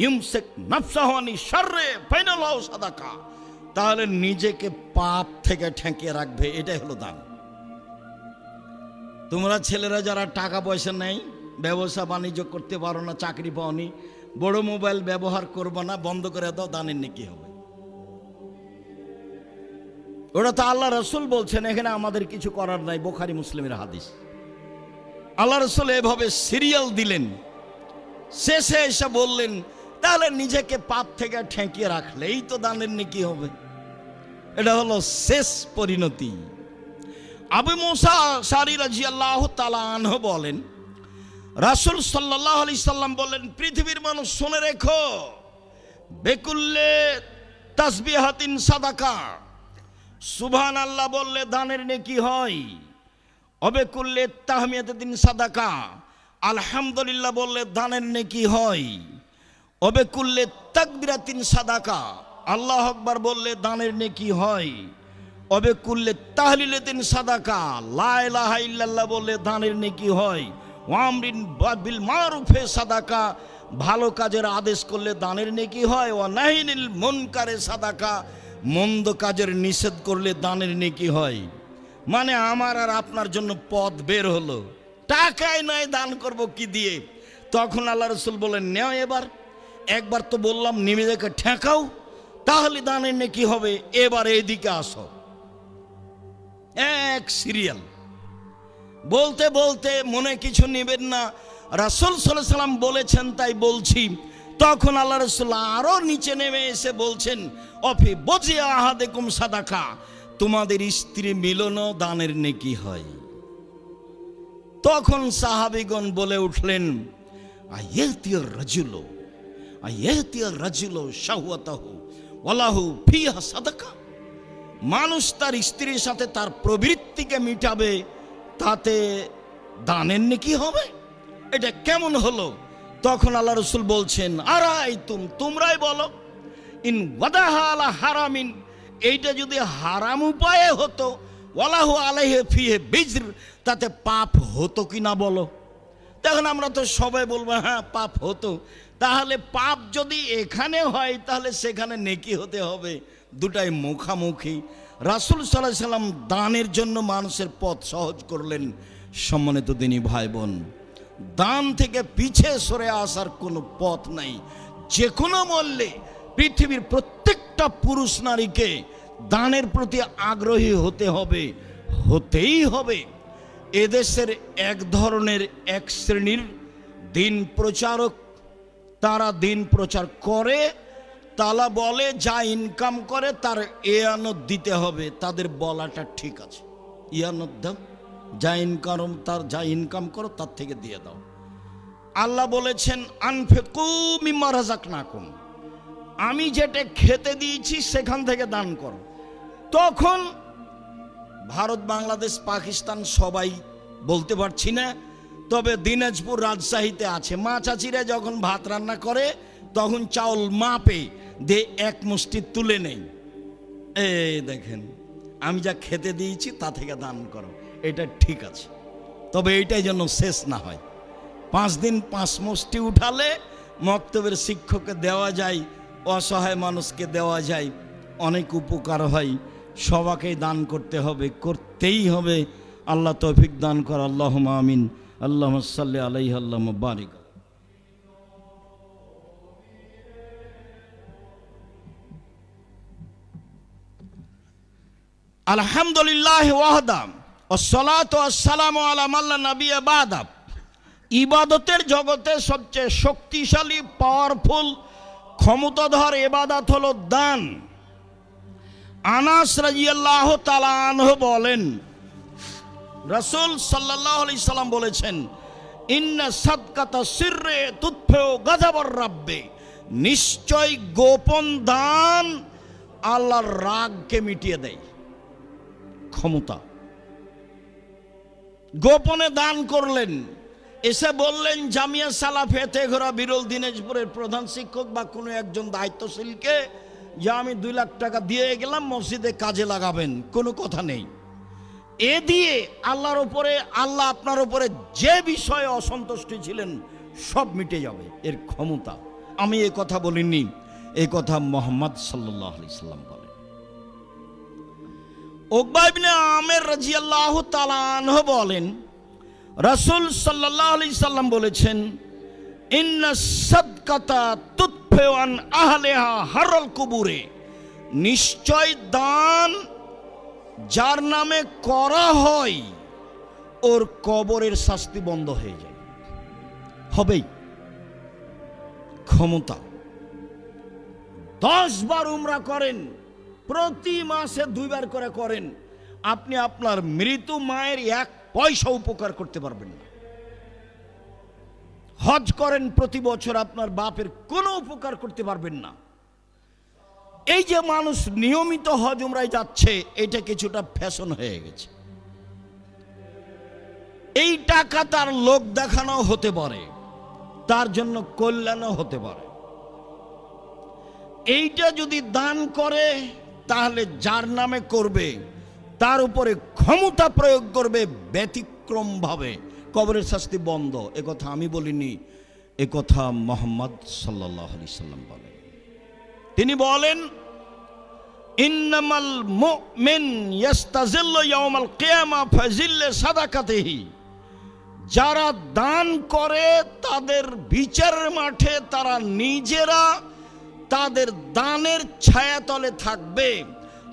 ইউমসিক নাফসাহু আনি শাররে ফাইনালাহু সাদাকা, তাহলে নিজেকে পাপ থেকে ঠেকিয়ে রাখবে, এটাই হলো দান। তোমরা ছেলেরা যারা টাকা পয়সা নেই, ব্যবসা বাণিজ্য করতে পারো না, চাকরি পাওনি, বড় মোবাইল ব্যবহার করবো না, বন্ধ করে দাও, দানের নেকি হবে। ওটা তো আল্লাহ রাসূল বলছেন, এখানে আমাদের কিছু করার নাই। বুখারী মুসলিমের হাদিস। আল্লাহ রাসূল এভাবে সিরিয়াল দিলেন, শেষে এসে বললেন তাহলে নিজেকে পাপ থেকে ঠেকিয়ে রাখলেই তো দানের নেকি হবে। এটা হলো শেষ পরিণতি। আবু মুসা আশআরী রাদিয়াল্লাহু তাআলা আনহু বলেন, রাসূল সাল্লাল্লাহু আলাইহি সাল্লাম বলেন, পৃথিবীর মানুষ শুনে রেখো, বেকুল্লে তাসবিহাতিন সাদাকা, সুবহানাল্লাহ বললে দানের নেকি হয়। অবেকুল্লে তাহমিয়াতিন সাদাকা, আলহামদুলিল্লাহ বললে দানের নেকি হয়। অবেকুল্লে তাকবিরাতিন সাদাকা, আল্লাহু আকবার বললে দানের নেকি হয়। অবেকুল্লে তাহলিলাতিন সাদাকা, লা ইলাহা ইল্লাল্লাহ বললে দানের নেকি হয়। ওয়ামরিন বিল মারুফে সাদাকা, ভালো কাজের আদেশ করলে দানের নেকি হয়। ওয়া নাহিনিল মুনকারে সাদাকা, মন্দ কাজের নিষেধ করলে দানের নেকি হয়। মানে আমার আর আপনার জন্য পথ বের হলো, টাকায় নয়, দান করব কি দিয়ে? তখন আল্লাহ রাসূল বলেন, নেও এবার, একবার তো বললাম নিজেকে ঠেকাও, তাহলে দানের নেকি হবে। এবার এইদিকে আসো। এক সিরিয়াল বলতে বলতে মনে কিছু নেবেন না, রাসূল সাল্লাল্লাহু আলাইহি সাল্লাম বলেছেন তাই বলছি। তখন আল্লাহ রাসূল আরো নিচে নেমে এসে বলছেন, অফি বজি আহাদিকুম সাদাকা, তোমাদের স্ত্রী মিলনও দানের নেকি হয়। তখন সাহাবীগণ বলে উঠলেন, আয়াতিয়ার রাজুলু শাহওয়াতাহু ওয়ালাহু ফিহা সাদাকা, মানুষ তার স্ত্রীর সাথে তার প্রবৃত্তিকে মিটাবে, তাতে দানের নেকি হবে? এটা কেমন হলো? তখন আল্লাহ রাসূল বলছেন, আরাইতুম, তোমরাই বলো, ইন ওয়াদাহা আলা হারামিন, এইটা যদি হারাম উপায়ে হতো, ওয়ালাহু আলাইহি ফিহি বিজর, তাতে পাপ হতো কি না বলো? তখন আমরা তো সবাই বলবো হ্যাঁ পাপ হতো। তাহলে পাপ যদি এখানে হয় তাহলে সেখানে নেকি হতে হবে, দুটাই মুখামুখি। রাসূল সাল্লাল্লাহু আলাইহি সাল্লাম দানের জন্য মানুষের পথ সহজ করলেন। সম্মানিত দিনী ভাই বোন, দান থেকে পিছে সরে আসার কোনো পথ নাই। যে কোনো মূল্যে পৃথিবীর প্রত্যেকটা পুরুষ নারীকে দানের প্রতি আগ্রহী হতে হবে, হতেই হবে। এদেশের এক ধরনের এক শ্রেণীর দিন প্রচারক, তারা দিন প্রচার করে, তারা বলে যা ইনকাম করে তার ইয়ানত দিতে হবে। তাদের বলাটা ঠিক আছে, ইয়ানত দাও, যা ইনকাম করো তার থেকে দিয়ে দাও। আল্লাহ বলেছেন আনফিকু মিম্মা রাযাকনাকুম, আমি যেটা খেতে দিয়েছি সেখান থেকে দান করো। তখন ভারত, বাংলাদেশ, পাকিস্তান সবাই বলতে পারছি না, তবে দিনাজপুর, রাজশাহীতে আছে। মা চাচিরা যখন ভাত রান্না করে তখন চাউল মাপে দিয়ে এক মুষ্টি তুলে নেই, এই দেখেন আমি যা খেতে দিয়েছি তা থেকে দান করো, এটা ঠিক আছে। তবে এইটাই যেন শেষ না হয়। 5 দিন 5 মুষ্টি উঠালে মক্তবের শিক্ষককে দেওয়া যায়, অসহায় মানুষকে দেওয়া যায়, অনেক উপকার হয়। সবাইকেই দান করতে হবে, করতেই হবে। আল্লাহ তৌফিক দান কর, আল্লাহুম্মা আমিন। আল্লাহুম্মা সাল্লি আলাইহি আল্লাহুম্মা বারিক। আলহামদুলিল্লাহ ওয়াহদা ওয়াসসালাতু ওয়াসসালামু আলা মান লা নাবিয়্যা বা'দা। ইবাদতের জগতে সবচেয়ে শক্তিশালী, পাওয়ারফুল, ক্ষমতাধর ইবাদত হলো দান। আনাস রাদিয়াল্লাহু তাআলা আনহু বলেন, রাসূল সাল্লাল্লাহু আলাইহি সাল্লাম বলেছেন, ইন্না সাদকাতা সিররে তুতফিউ গাযাবার রাব্বে, নিশ্চয় গোপন দান আল্লাহর রাগকে মিটিয়ে দেয়। ক্ষমতা, গোপনে দান করলেন, এসে বললেন জামিয়া সালাফে তেঘরা বিরল দিনাজপুরের প্রধান শিক্ষক বা কোনো একজন দায়িত্বশীলকে যে আমি 2 লাখ টাকা দিয়ে গেলাম, মসজিদে কাজে লাগাবেন, কোনো কথা নেই। এ দিয়ে আল্লাহর উপরে, আল্লাহ আপনার উপরে যে বিষয়ে অসন্তুষ্ট ছিলেন সব মিটে যাবে, এর ক্ষমতা। আমি এই কথা বলিনি, এই কথা মুহাম্মদ সাল্লাল্লাহু আলাইহি সাল্লাম বলেন। উকবা ইবনে আমের রাদিয়াল্লাহু তাআলা আনহু বলেন, রাসূল সাল্লাল্লাহু আলাইহি সাল্লাম বলেছেন, ইন্না সাদকাতা তুতফিউ আন আহলিহা হারল কুবুরে, নিশ্চয় দান যার নামে করা হয় ওর কবরের শাস্তি বন্ধ হয়ে যায়, হবেই। ক্ষমতা 10 বার উমরা করেন, প্রতি মাসে 2 বার করে করেন, আপনি আপনার মৃত মায়ের 1 পয়সা উপকার করতে পারবেন না। হজ করেন প্রতি বছর, আপনার বাপের কোনো উপকার করতে পারবেন না। এই যে মানুষ নিয়মিত হজ উমরায় যাচ্ছে, এটা কিছুটা ফ্যাশন হয়ে গেছে। এই টাকা তার লোক দেখানো হতে পারে, তার জন্য কল্যাণও হতে পারে। এইটা যদি দান করে, তাহলে যার নামে করবে তার উপরে ক্ষমতা প্রয়োগ করবে ব্যতিক্রম ভাবে, কবরের শাস্তি বন্ধ। এ কথা আমি বলিনি, এ কথা মুহাম্মদ সাল্লাল্লাহু আলাইহি সাল্লাম বলেন। তিনি বলেন, ইন্নামাল মুমিন ইয়াস্তাজিল্লু ইয়াউমাল কিয়ামা ফাজিল্লে সাদাকাতিহি, যারা দান করে তাদের বিচারের মাঠে তারা নিজেরা তাদের দানের ছায়াতলে থাকবে,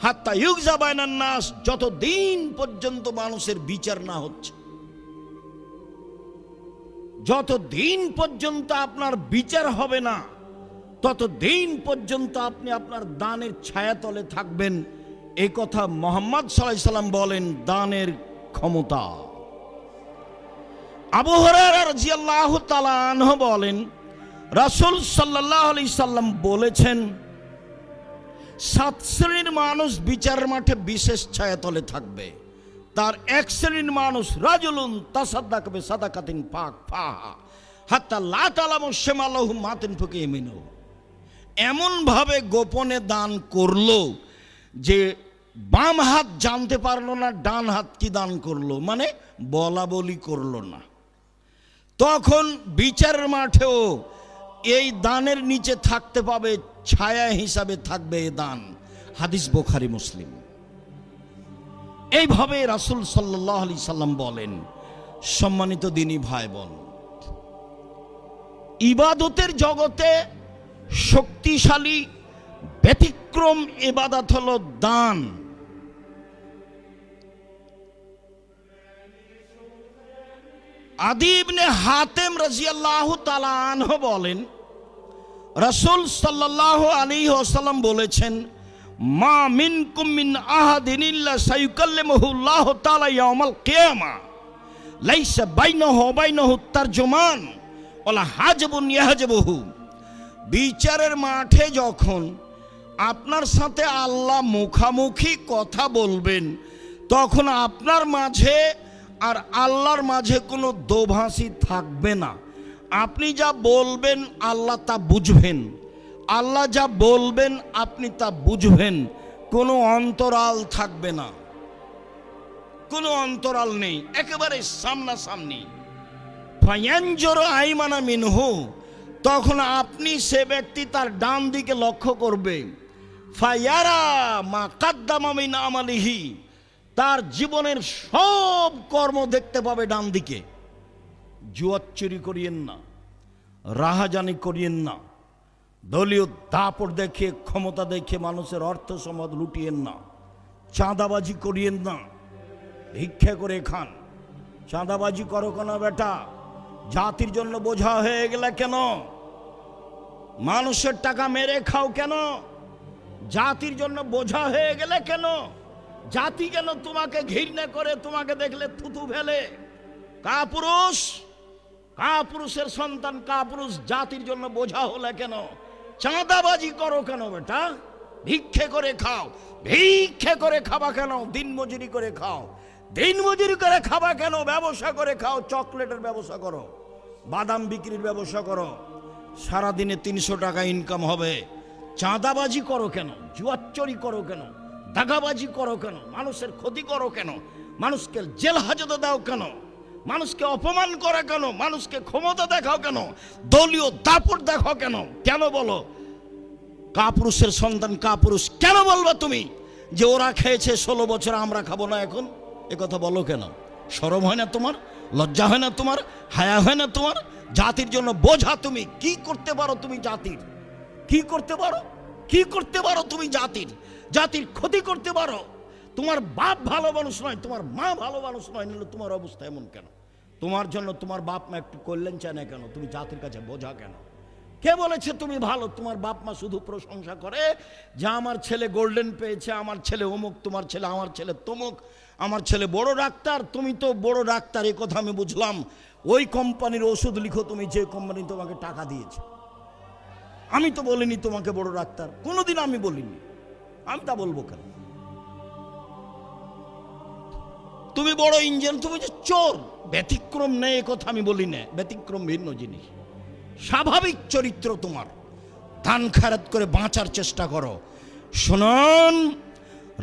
হাত্তা ইউগজা বাইনান নাস, যতদিন পর্যন্ত মানুষের বিচার না হচ্ছে। যতদিন পর্যন্ত আপনার বিচার হবে না, ততদিন পর্যন্ত আপনি আপনার দানের ছায়াতলে থাকবেন। এই কথা মুহাম্মদ সাল্লাল্লাহু আলাইহি সাল্লাম বলেন, দানের ক্ষমতা। আবু হুরায়রা রাদিয়াল্লাহু তাআলা আনহু বলেন, রাসূল সাল্লাল্লাহু আলাইহি সাল্লাম বলেছেন, 7 শ্রেণীর মানুষ বিচারের মাঠে বিশেষ ছায়াতলে থাকবে। তার 1 শ্রেণীর মানুষ, রাজুলুন তাসাদ্দাকা বিসাদাকাতিন ফাহা হাত্তা লা তালামু শিমালুহু মা তুনফিকু ইয়ামিনুহু, এমন ভাবে গোপনে দান করলো যে বাম হাত জানতে পারলো না ডান হাত কি দান করলো, মানে বলা বলি করলো না। তখন বিচারের মাঠেও এই দানের নিচে থাকতে পাবে, ছায়া হিসাবে থাকবে এই দান। হাদিস বুখারী মুসলিম। এইভাবে রাসূল সাল্লাল্লাহু আলাইহি সাল্লাম বলেন। সম্মানিত দিনী ভাই বোন, ইবাদতের জগতে শক্তিশালী ব্যতিক্রম ইবাদত হলো দান। আদি ইবনে হাতেম রাদিয়াল্লাহু তাআলা আনহু বলেন, রাসূল সাল্লাল্লাহু আলাইহি ওয়াসাল্লাম বলেছেন, মা মিনকুম মিন আহাদিন ইল্লা সায়ুকাল্লিমুহু আল্লাহু তাআলা ইয়াউমাল কিয়ামা লাইসা বাইনাহু ওয়া বাইনাহু তারজুমান ওয়ালা হাজাবুন ইয়াহজাবুহু। বিচারের মাঠে যখন আপনার সাথে আল্লাহ মুখামুখি কথা বলবেন, তখন আপনার মাঝে আর আল্লাহর মাঝে কোনো দোভাষী থাকবে না। আপনি যা বলবেন আল্লাহ তা বুঝবেন, আল্লাহ যা বলবেন আপনি তা বুঝবেন। কোনো অন্তরাল থাকবে না, কোনো অন্তরাল নেই, একেবারে সামনাসামনি। ফায়ানজুরু আইমানা মিনহু, তখন আপনি সে ব্যক্তি তার ডান দিকে লক্ষ্য করবে। ফায়ারা মা কাদ্দামা মিন আমালিহি, তার জীবনের সব কর্ম দেখতে পাবে ডান দিকে। জুয়া চুরি করিয়েন না, রাহাজানি করিয়েন না, দলীয় দাপট দেখে ক্ষমতা দেখে মানুষের অর্থ সম্পদ লুটিয়েন না, চাঁদাবাজি করিয়েন না, ভিক্ষা করে খান। চাঁদাবাজি করো কেন বেটা? জাতির জন্য বোঝা হয়ে গেলে কেন? মানুষের টাকা মেরে খাও কেন? জাতির জন্য বোঝা হয়ে গেলে কেন? জাতি কেন তোমাকে ঘৃণা করে, তোমাকে দেখলে থুতু ফেলে? কাপুরুষ, কাপুরুষের সন্তান কাপুরুষ, জাতির জন্য বোঝা হলে কেন? চাঁদাবাজি করো কেন বেটা? ভিক্ষে করে খাও। ভিক্ষে করে খাবা কেন? দিন মজুরি করে খাও। দিন মজুরি করে খাবা কেন? ব্যবসা করে খাও, চকলেটের ব্যবসা করো, বাদাম বিক্রির ব্যবসা করো, সারাদিনে 300 টাকা ইনকাম হবে। চাঁদাবাজি করো কেন? জুয়াচুরি করো কেন? দাগাবাজি করো কেন? মানুষের ক্ষতি করো কেন? মানুষকে জেল হাজতে দাও কেন? মানুষকে অপমান করে কেন? মানুষকে ক্ষমতা দেখাও কেন? দলীয় দাপট দেখাও কেন? কেন বলো? কাপুরুষের সন্তান কাপুরুষ কেন বলবা তুমি? যে ওরা খেয়েছে 16 বছর, আমরা খাবো না এখন, এ কথা বলো কেন? শরম হয় না তোমার? লজ্জা হয় না তোমার? হায়া হয় না তোমার? জাতির জন্য বোঝা তুমি। কি করতে পারো তুমি জাতির? কি করতে পারো? কি করতে পারো তুমি জাতির? জাতির ক্ষতি করতে পারো। তোমার বাপ ভালো মানুষ নয়, তোমার মা ভালো মানুষ নয়, নিলে তোমার অবস্থা এমন কেন? তোমার জন্য তোমার বাপ মা একটু কল্যাণ চায় না কেন? তুমি জাতির কাছে বোঝা কেন? কে বলেছে তুমি ভালো? তোমার বাপ মা শুধু প্রশংসা করে যে আমার ছেলে গোল্ডেন পেয়েছে, আমার ছেলে অমুক, তোমার ছেলে, আমার ছেলে তমুক, আমার ছেলে বড় ডাক্তার। তুমি তো বড় ডাক্তার, এই কথা আমি বুঝলাম। ওই কোম্পানির ওষুধ লিখো তুমি, যে কোম্পানি তোমাকে টাকা দিয়েছে। আমি তো বলিনি তোমাকে বড় ডাক্তার, কোনোদিন আমি বলিনি। আমি তা বলবো কেন? তুমি বড় ইঞ্জিন, তুমি যে চোর। ব্যতিক্রম নেই এ কথা আমি বলি না, ব্যতিক্রম ভিন্ন জিনিস। স্বাভাবিক চরিত্র তোমার। দান খায়রাত করে বাঁচার চেষ্টা করো। শুনুন,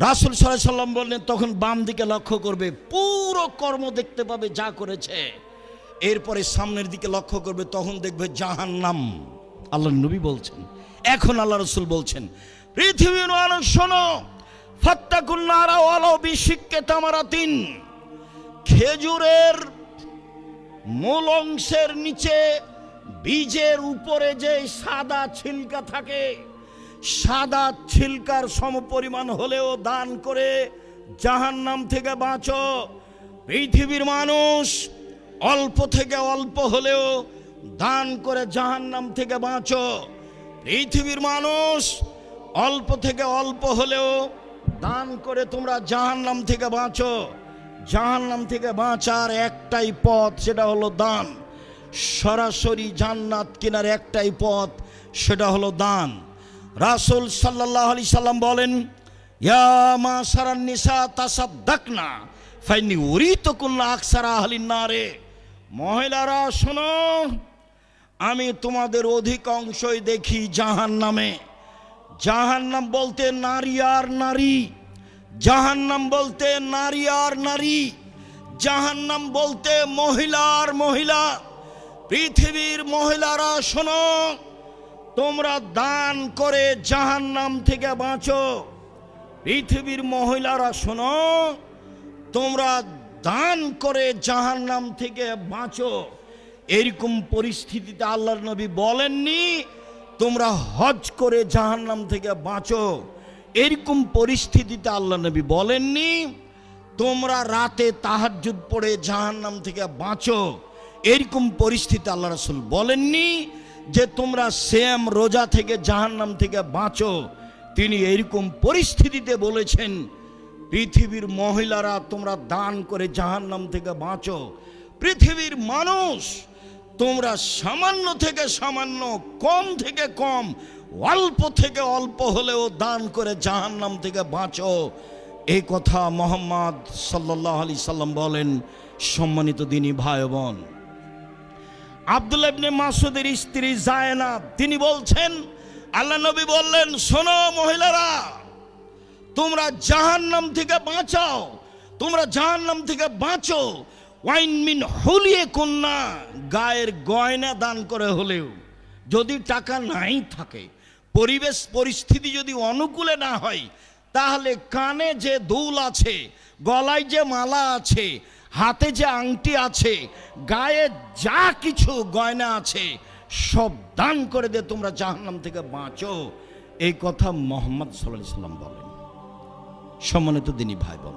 রাসূল সাল্লাল্লাহু আলাইহি সাল্লাম বললেন, তখন বাম দিকে লক্ষ্য করবে, পুরো কর্ম দেখতে পাবে যা করেছে। এরপরে সামনের দিকে লক্ষ্য করবে, তখন দেখবে জাহান্নাম। আল্লাহ নবী বলছেন, এখন আল্লাহ রাসূল বলছেন, পৃথিবীর মানুষ শোনো, ফাত্তাকুন নারা ওয়ালাউ বিশিক্কি তামারাতিন। খেজুরের মূল অংশের নিচে বীজের উপরে যে সাদা ছিলকা থাকে, সাদা ছিলকার সমপরিমাণ হলেও দান করে জাহান্নাম থেকে বাঁচো। পৃথিবীর মানুষ অল্প থেকে অল্প হলেও দান করে জাহান্নাম থেকে বাঁচো। পৃথিবীর মানুষ অল্প থেকে অল্প হলেও দান করে তোমরা জাহান্নাম থেকে বাঁচো। জাহান্নাম থেকে বাঁচার একটাই পথ, সেটা হলো দান। সরাসরি জান্নাত কেনার একটাই পথ, সেটা হলো দান। রাসূল সাল্লাল্লাহু আলাইহি সাল্লাম বলেন, ইয়া মাশারান নিসা তাসাদ্দাকনা ফাইন্নী উরিতুকুন্না আকসারা আহলিন নারে। মহিলারা শোনো, আমি তোমাদের অধিকাংশই দেখি জাহান্নামে। জাহান্নাম বলতে নারী আর নারী, জাহান্নাম বলতে নারী আর নারী, জাহান্নাম বলতে মহিলা আর মহিলা। পৃথিবীর মহিলারা শোনো, তোমরা দান করে জাহান্নাম থেকে বাঁচো। পৃথিবীর মহিলারা শোনো, তোমরা দান করে জাহান্নাম থেকে বাঁচো। এরকম পরিস্থিতিতে আল্লাহর নবী বলেননি তোমরা হজ করে জাহান্নাম থেকে বাঁচো। এরকম পরিস্থিতিতে আল্লাহ নবী বলেননি তোমরা রাতে তাহাজ্জুদ পড়ে জাহান্নাম থেকে বাঁচো। এরকম পরিস্থিতি আল্লাহ রাসূল বলেননি যে তোমরা সিয়াম রোজা থেকে জাহান্নাম থেকে বাঁচো। তিনি এরকম পরিস্থিতিতে বলেছেন, পৃথিবীর মহিলারা তোমরা দান করে জাহান্নাম থেকে বাঁচো। পৃথিবীর মানুষ তোমরা সামান্য থেকে সামান্য, কম থেকে কম, অল্প থেকে অল্প হলেও দান করে জাহান্নাম থেকে বাঁচো। এই কথা মুহাম্মদ সাল্লাল্লাহু আলাইহি সাল্লাম বলেন। সম্মানিত দিনী ভাই বোন, আব্দুল্লাহ ইবনে মাসউদের স্ত্রী জায়নাব তিনি বলছেন, আল্লাহ নবী বললেন, শোনো মহিলারা, তোমরা জাহান্নাম থেকে বাঁচাও, তোমরা জাহান্নাম থেকে বাঁচো। ওয়াইন মিন হুলিয়ে কন্যা, গায়ের গয়না দান করে হলেও, যদি টাকা নাই থাকে, পরিবেশ পরিস্থিতি যদি অনুকূলে না হয়, তাহলে কানে যে দুল আছে, গলায় যে মালা আছে, হাতে যে আংটি আছে, গায়ে যা কিছু গয়না আছে, সব দান করে দে, তোমরা জাহান্নাম থেকে বাঁচো। এই কথা মুহাম্মদ সাল্লাল্লাহু আলাইহি সাল্লাম বলেন। সম্মানিত দিনী ভাই বোন,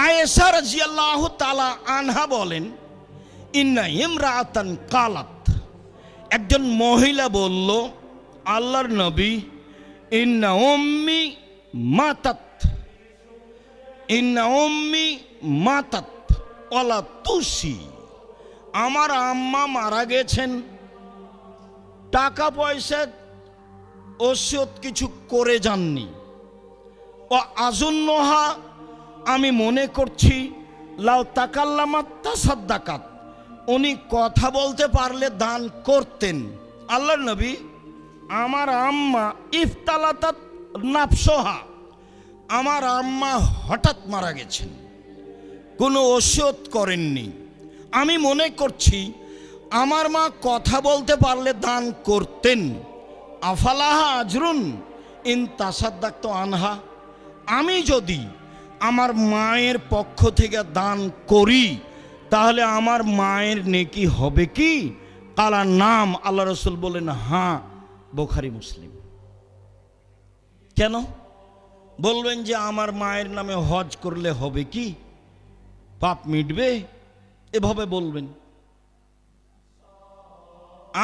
আয়েশা রাদিয়াল্লাহু তাআলা আনহা বলেন, ইন্না ইমরাআতান কালাত, একজন মহিলা বলল, আল্লাহর নবী, ইন্না উম্মি মাতাত, ইন্না উম্মি মাতাত ওয়ালা তুসি, আমার আম্মা মারা গেছেন, টাকা পয়সা ওসিয়ত কিছু করে যাননি। ও আজুন্নহা আমি মনে করছি লাউ তাকাল্লামাত তাসাদ্দাকাত, উনি কথা বলতে পারলে দান করতেন। আল্লাহর নবী, আমার আম্মা ইফতালাতাত নাফসহা, আমার আম্মা হঠাৎ মারা গেছেন, কোনো ওসিয়ত করেননি। আমি মনে করছি আমার মা কথা বলতে পারলে দান করতেন। আফালাহা আজরুন ইন তাসাদ্দাকতু আনহা, আমি যদি আমার মায়ের পক্ষ থেকে দান করি তাহলে আমার মায়ের নেকি হবে কি? কালা নাম, আল্লাহ রসুল বলেন হ্যাঁ। বুখারী মুসলিম। কেন বলবেন যে আমার মায়ের নামে হজ করলে হবে কি, পাপ মিটবে? এভাবে বলবেন।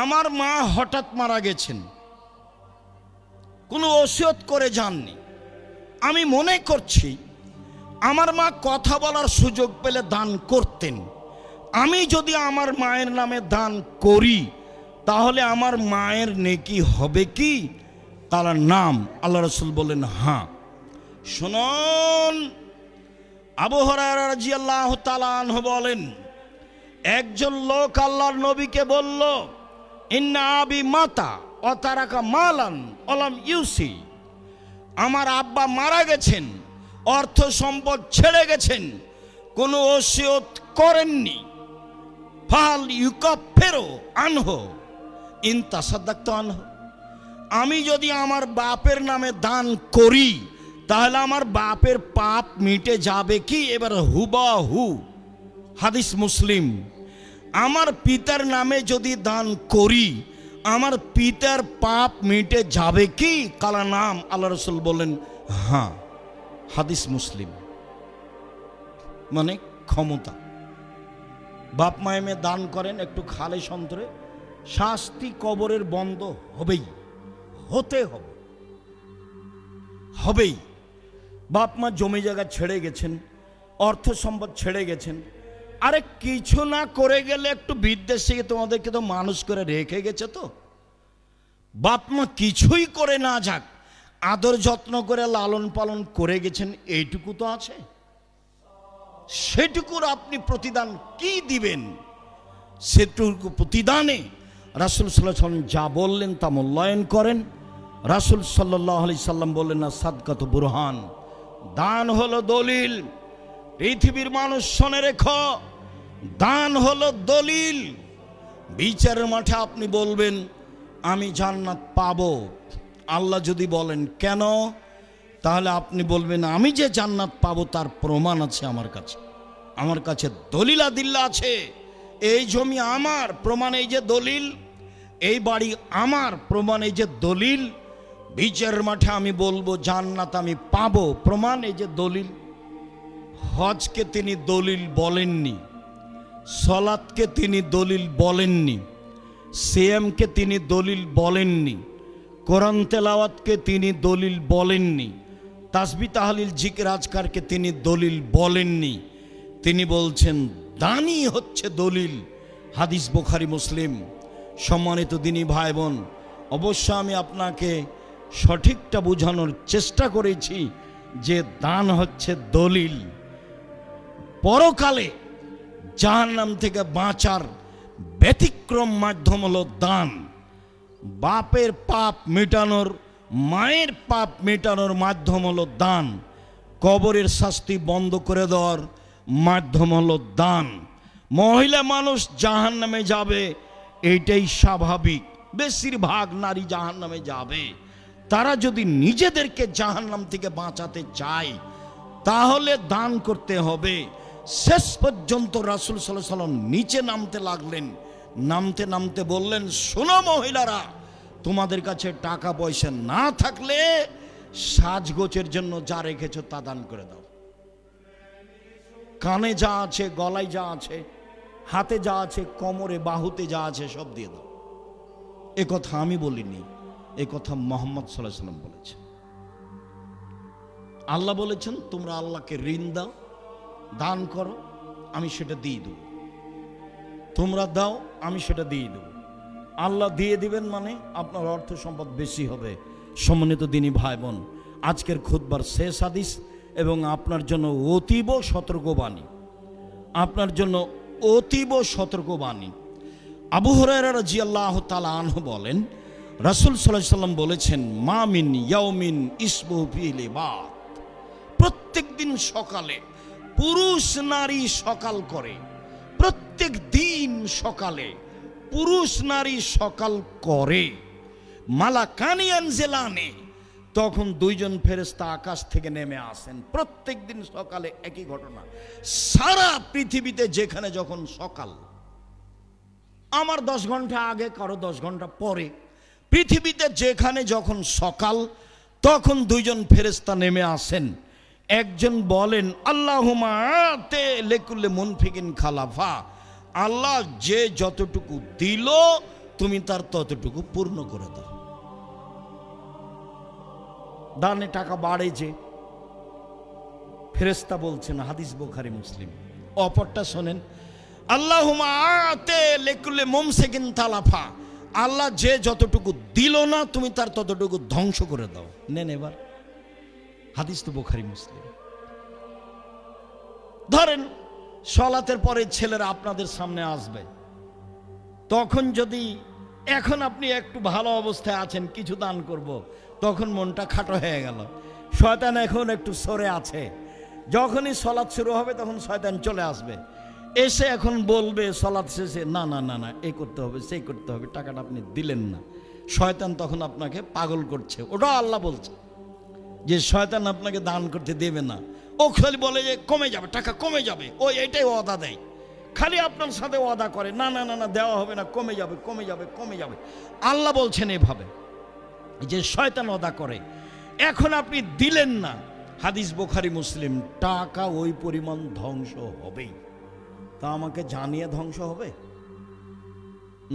আমার মা হঠাৎ মারা গেছেন, কোনো ওসিয়ত করে যাননি। আমি মনে করছি আমার মা কথা বলার সুযোগ পেলে দান করতেন। আমি যদি আমার মায়ের নামে দান করি তাহলে আমার মায়ের নেকি হবে কি? তার নাম, আল্লাহ রাসূল বলেন হ্যাঁ। শুনুন, আবু হুরায়রা রাদিয়াল্লাহু তাআলা আনহু বলেন, একজন লোক আল্লাহর নবীকে বলল, ইন্না আবি মাতা ওয়া তারাকা মালান ওয়ালাম ইউসি, আমার আব্বা মারা গেছেন, অর্থ সম্পদ ছেড়ে গেছেন, কোনো ওসিয়ত করেননি। ফাল ইউকাফিরু আনহু ইন তাসাদ্দাকতু আনহু, আমি যদি আমার বাপের নামে দান করি তাহলে আমার বাপের পাপ মিটে যাবে কি? এবার হুবাহু হাদিস মুসলিম। আমার পিতার নামে যদি দান করি আমার পিতার পাপ মিটে যাবে কি? কালা নাম, আল্লাহ রাসূল বলেন হ্যাঁ। হাদিস মুসলিম। মানে ক্ষমতা। বাপ মায়েমে দান করেন একটু খালে সন্তরে, শাস্তি কবরের বন্ধ হবেই, হতে হবে, হবেই। বাপ মা জমি জায়গা ছেড়ে গেছেন, অর্থ সম্পদ ছেড়ে গেছেন, আরে কিছু না করে গেলে একটু বিদ্বেষ থেকে তোমাদেরকে তো মানুষ করে রেখে গেছে। তো বাপ মা কিছুই করে না যাক, আদর যত্ন করে লালন পালন করে গেছেন, এইটুকু তো আছে। সেটুকুর আপনি প্রতিদান কি দিবেন? সেটুকু প্রতিদানে রাসূল সাল্লাল্লাহু আলাইহি সাল্লাম যা বললেন তা মূল্যায়ন করেন। রাসূল সাল্লাল্লাহু আলাইহি সাল্লাম বললেন না সাদকাতু বুরহান, দান হলো দলিল। পৃথিবীর মানুষ শুনে রেখো, দান হলো দলিল। বিচারের মাঠে আপনি বলবেন আমি জান্নাত পাবো, আল্লাহ যদি বলেন কেন, তাহলে আপনি বলবেন আমি যে জান্নাত পাবো তার প্রমাণ আছে আমার কাছে, আমার কাছে দলিল আদিল্লা আছে। এই জমি আমার, প্রমাণ এই যে দলিল। এই বাড়ি আমার, প্রমাণ এই যে দলিল। বিচারের মাঠে আমি বলবো জান্নাত আমি পাবো, প্রমাণ এই যে দলিল। হজকে তিনি দলিল বলেননি, সলাতকে তিনি দলিল বলেননি, সিয়ামকে তিনি দলিল বলেননি, কোরআন তেলাওয়াতকে তিনি দলিল বলেননি, তাসবিহ তাহলিল জিকির আজকারকে তিনি দলিল বলেননি। তিনি বলছেন দানই হচ্ছে দলিল। হাদিস বুখারী মুসলিম। সম্মানিত দিনী ভাই বোন, অবশ্য আমি আপনাকে সঠিকটা বোঝানোর চেষ্টা করেছি যে দান হচ্ছে দলিল। পরকালে জাহান্নাম থেকে বাঁচার ব্যতিক্রম মাধ্যম হলো দান। বাপের পাপ মেটানোর, মায়ের পাপ মেটানোর মাধ্যম হলো দান। কবরের শাস্তি বন্ধ করে দেওয়ার মাধ্যম হলো দান। মহিলা মানুষ জাহান্নামে যাবে, এইটাই স্বাভাবিক। বেশিরভাগ নারী জাহান্নামে যাবে। তারা যদি নিজেদেরকে জাহান্নাম থেকে বাঁচাতে চায় তাহলে দান করতে হবে। শেষ পর্যন্ত রাসূল সাল্লাল্লাহু আলাইহি সাল্লাম নিচে নামতে লাগলেন, নামতে নামতে বললেন, শোনো মহিলারা, তোমাদের কাছে টাকা পয়সা না থাকলে সাজগোজের জন্য যা রেখেছো তা দান করে দাও। কানে যা আছে, গলায় যা আছে, হাতে যা আছে, কোমরে বাহুতে যা আছে সব দিয়ে দাও। এ কথা আমি বলিনি, এ কথা মুহাম্মদ সাল্লাল্লাহু আলাইহি সাল্লাম বলেছেন। আল্লাহ বলেছেন তোমরা আল্লাহকে ঋণ দাও, দান করো, আমি সেটা দিয়ে দেব। তোমরা দাও, আমি সেটা দিয়ে দেব। আল্লাহ দিয়ে দিবেন মানে আপনার অর্থ সম্পদ বেশি হবে। সম্মানিত দিনী ভাই বোন, আজকের খুতবার শেষ হাদিস এবং আপনার জন্য অতীব সতর্কবাণী, আপনার জন্য অতীব সতর্কবাণী। আবু হুরায়রা রাদিয়াল্লাহু তাআলা আনহু বলেন, রাসূল সাল্লাল্লাহু আলাইহি ওয়াসাল্লাম বলেছেন, মা মিন ইয়াউমিন ইসবুহু ফিহি লিবাত, প্রত্যেক দিন সকালে পুরুষ নারী সকাল করে, প্রত্যেক দিন সকালে পুরুষ নারী সকাল করে। মালাকানি ইয়ানজিলানি, তখন দুইজন ফেরেশতা আকাশ থেকে নেমে আসেন। প্রত্যেক দিন সকালে একই ঘটনা। সারা পৃথিবীতে যেখানে যখন সকাল, আমার 10 ঘন্টা আগে, কারো 10 ঘন্টা পরে, পৃথিবীতে যেখানে যখন সকাল, তখন দুইজন ফেরেশতা নেমে আসেন। একজন বলেন, আল্লাহুম্মা আতে লিকুল্লি মুনফিকিন খালাফা, আল্লাহ যে যতটুকু দিল তুমি তার ততটুকু পূর্ণ করে দাও। দানে টাকা বাড়েছে, ফেরেশতা বলছেন, হাদিস বুখারী মুসলিম। অপরটা শোনেন, আল্লাহুম্মা আতে লিকুল্লি মুমসিকিন তালাফা, আল্লাহ যে যতটুকু দিল না তুমি তার ততটুকু ধ্বংস করে দাও। নেন এবার, হাদিস তো বুখারী মুসলিম। ধরেন সালাতের পরে ছেলেরা আপনাদের সামনে আসবে, তখন যদি এখন আপনি একটু ভালো অবস্থায় আছেন, কিছু দান করব, তখন মনটা খাটো হয়ে গেল। শয়তান এখন একটু সরে আছে, যখনই সালাত শুরু হবে তখন শয়তান চলে আসবে, এসে এখন বলবে সালাত শেষে, না না না না, এই করতে হবে সেই করতে হবে, টাকাটা আপনি দিলেন না। শয়তান তখন আপনাকে পাগল করছে। ওটা আল্লাহ বলছে যে শয়তান আপনাকে দান করতে দেবে না। ও খালি বলে যে কমে যাবে, টাকা কমে যাবে, ও এইটাই ওয়াদা দেয়, খালি আপনার সাথে ওয়াদা করে, না না না না দেওয়া হবে না, কমে যাবে কমে যাবে কমে যাবে। আল্লাহ বলছেন এভাবে যে শয়তান ওয়াদা করে। এখন আপনি দিলেন না, হাদিস বুখারী মুসলিম, টাকা ওই পরিমাণ ধ্বংস হবেই। তা আমাকে জানিয়ে ধ্বংস হবে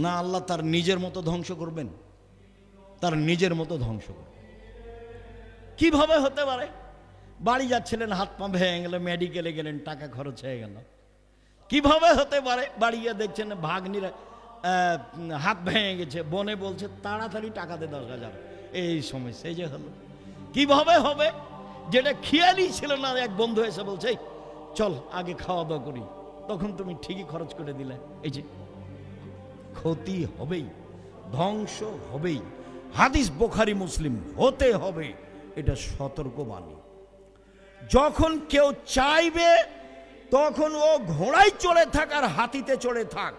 না, আল্লাহ তার নিজের মতো ধ্বংস করবেন, তার নিজের মতো ধ্বংস করবেন। কিভাবে হতে পারে? বাড়ি যাচ্ছিলেন, হাত পা ভেঙে গেল, মেডিকেলে গেলেন, টাকা খরচ হয়ে গেল। কিভাবে হতে পারে? বাড়ি গিয়ে দেখছেন ভাগ্নিরা হাত ভেঙে গেছে, বোনে বলছে তাড়াতাড়ি টাকা দে 10,000, এই সময় সেই যে হলো। কিভাবে হবে? যেটা খেয়ালই ছিল না, এক বন্ধু এসে বলছে চল আগে খাওয়া দাওয়া করি, তখন তুমি ঠিকই খরচ করে দিলে। এই যে ক্ষতি হবেই, ধ্বংস হবেই। হাদিস বুখারী মুসলিম, হতে হবে, এটা সতর্কবাণী। যখন কেউ চাইবে তখন ও ঘোড়ায় চড়ে থাক আর হাতিতে চড়ে থাক,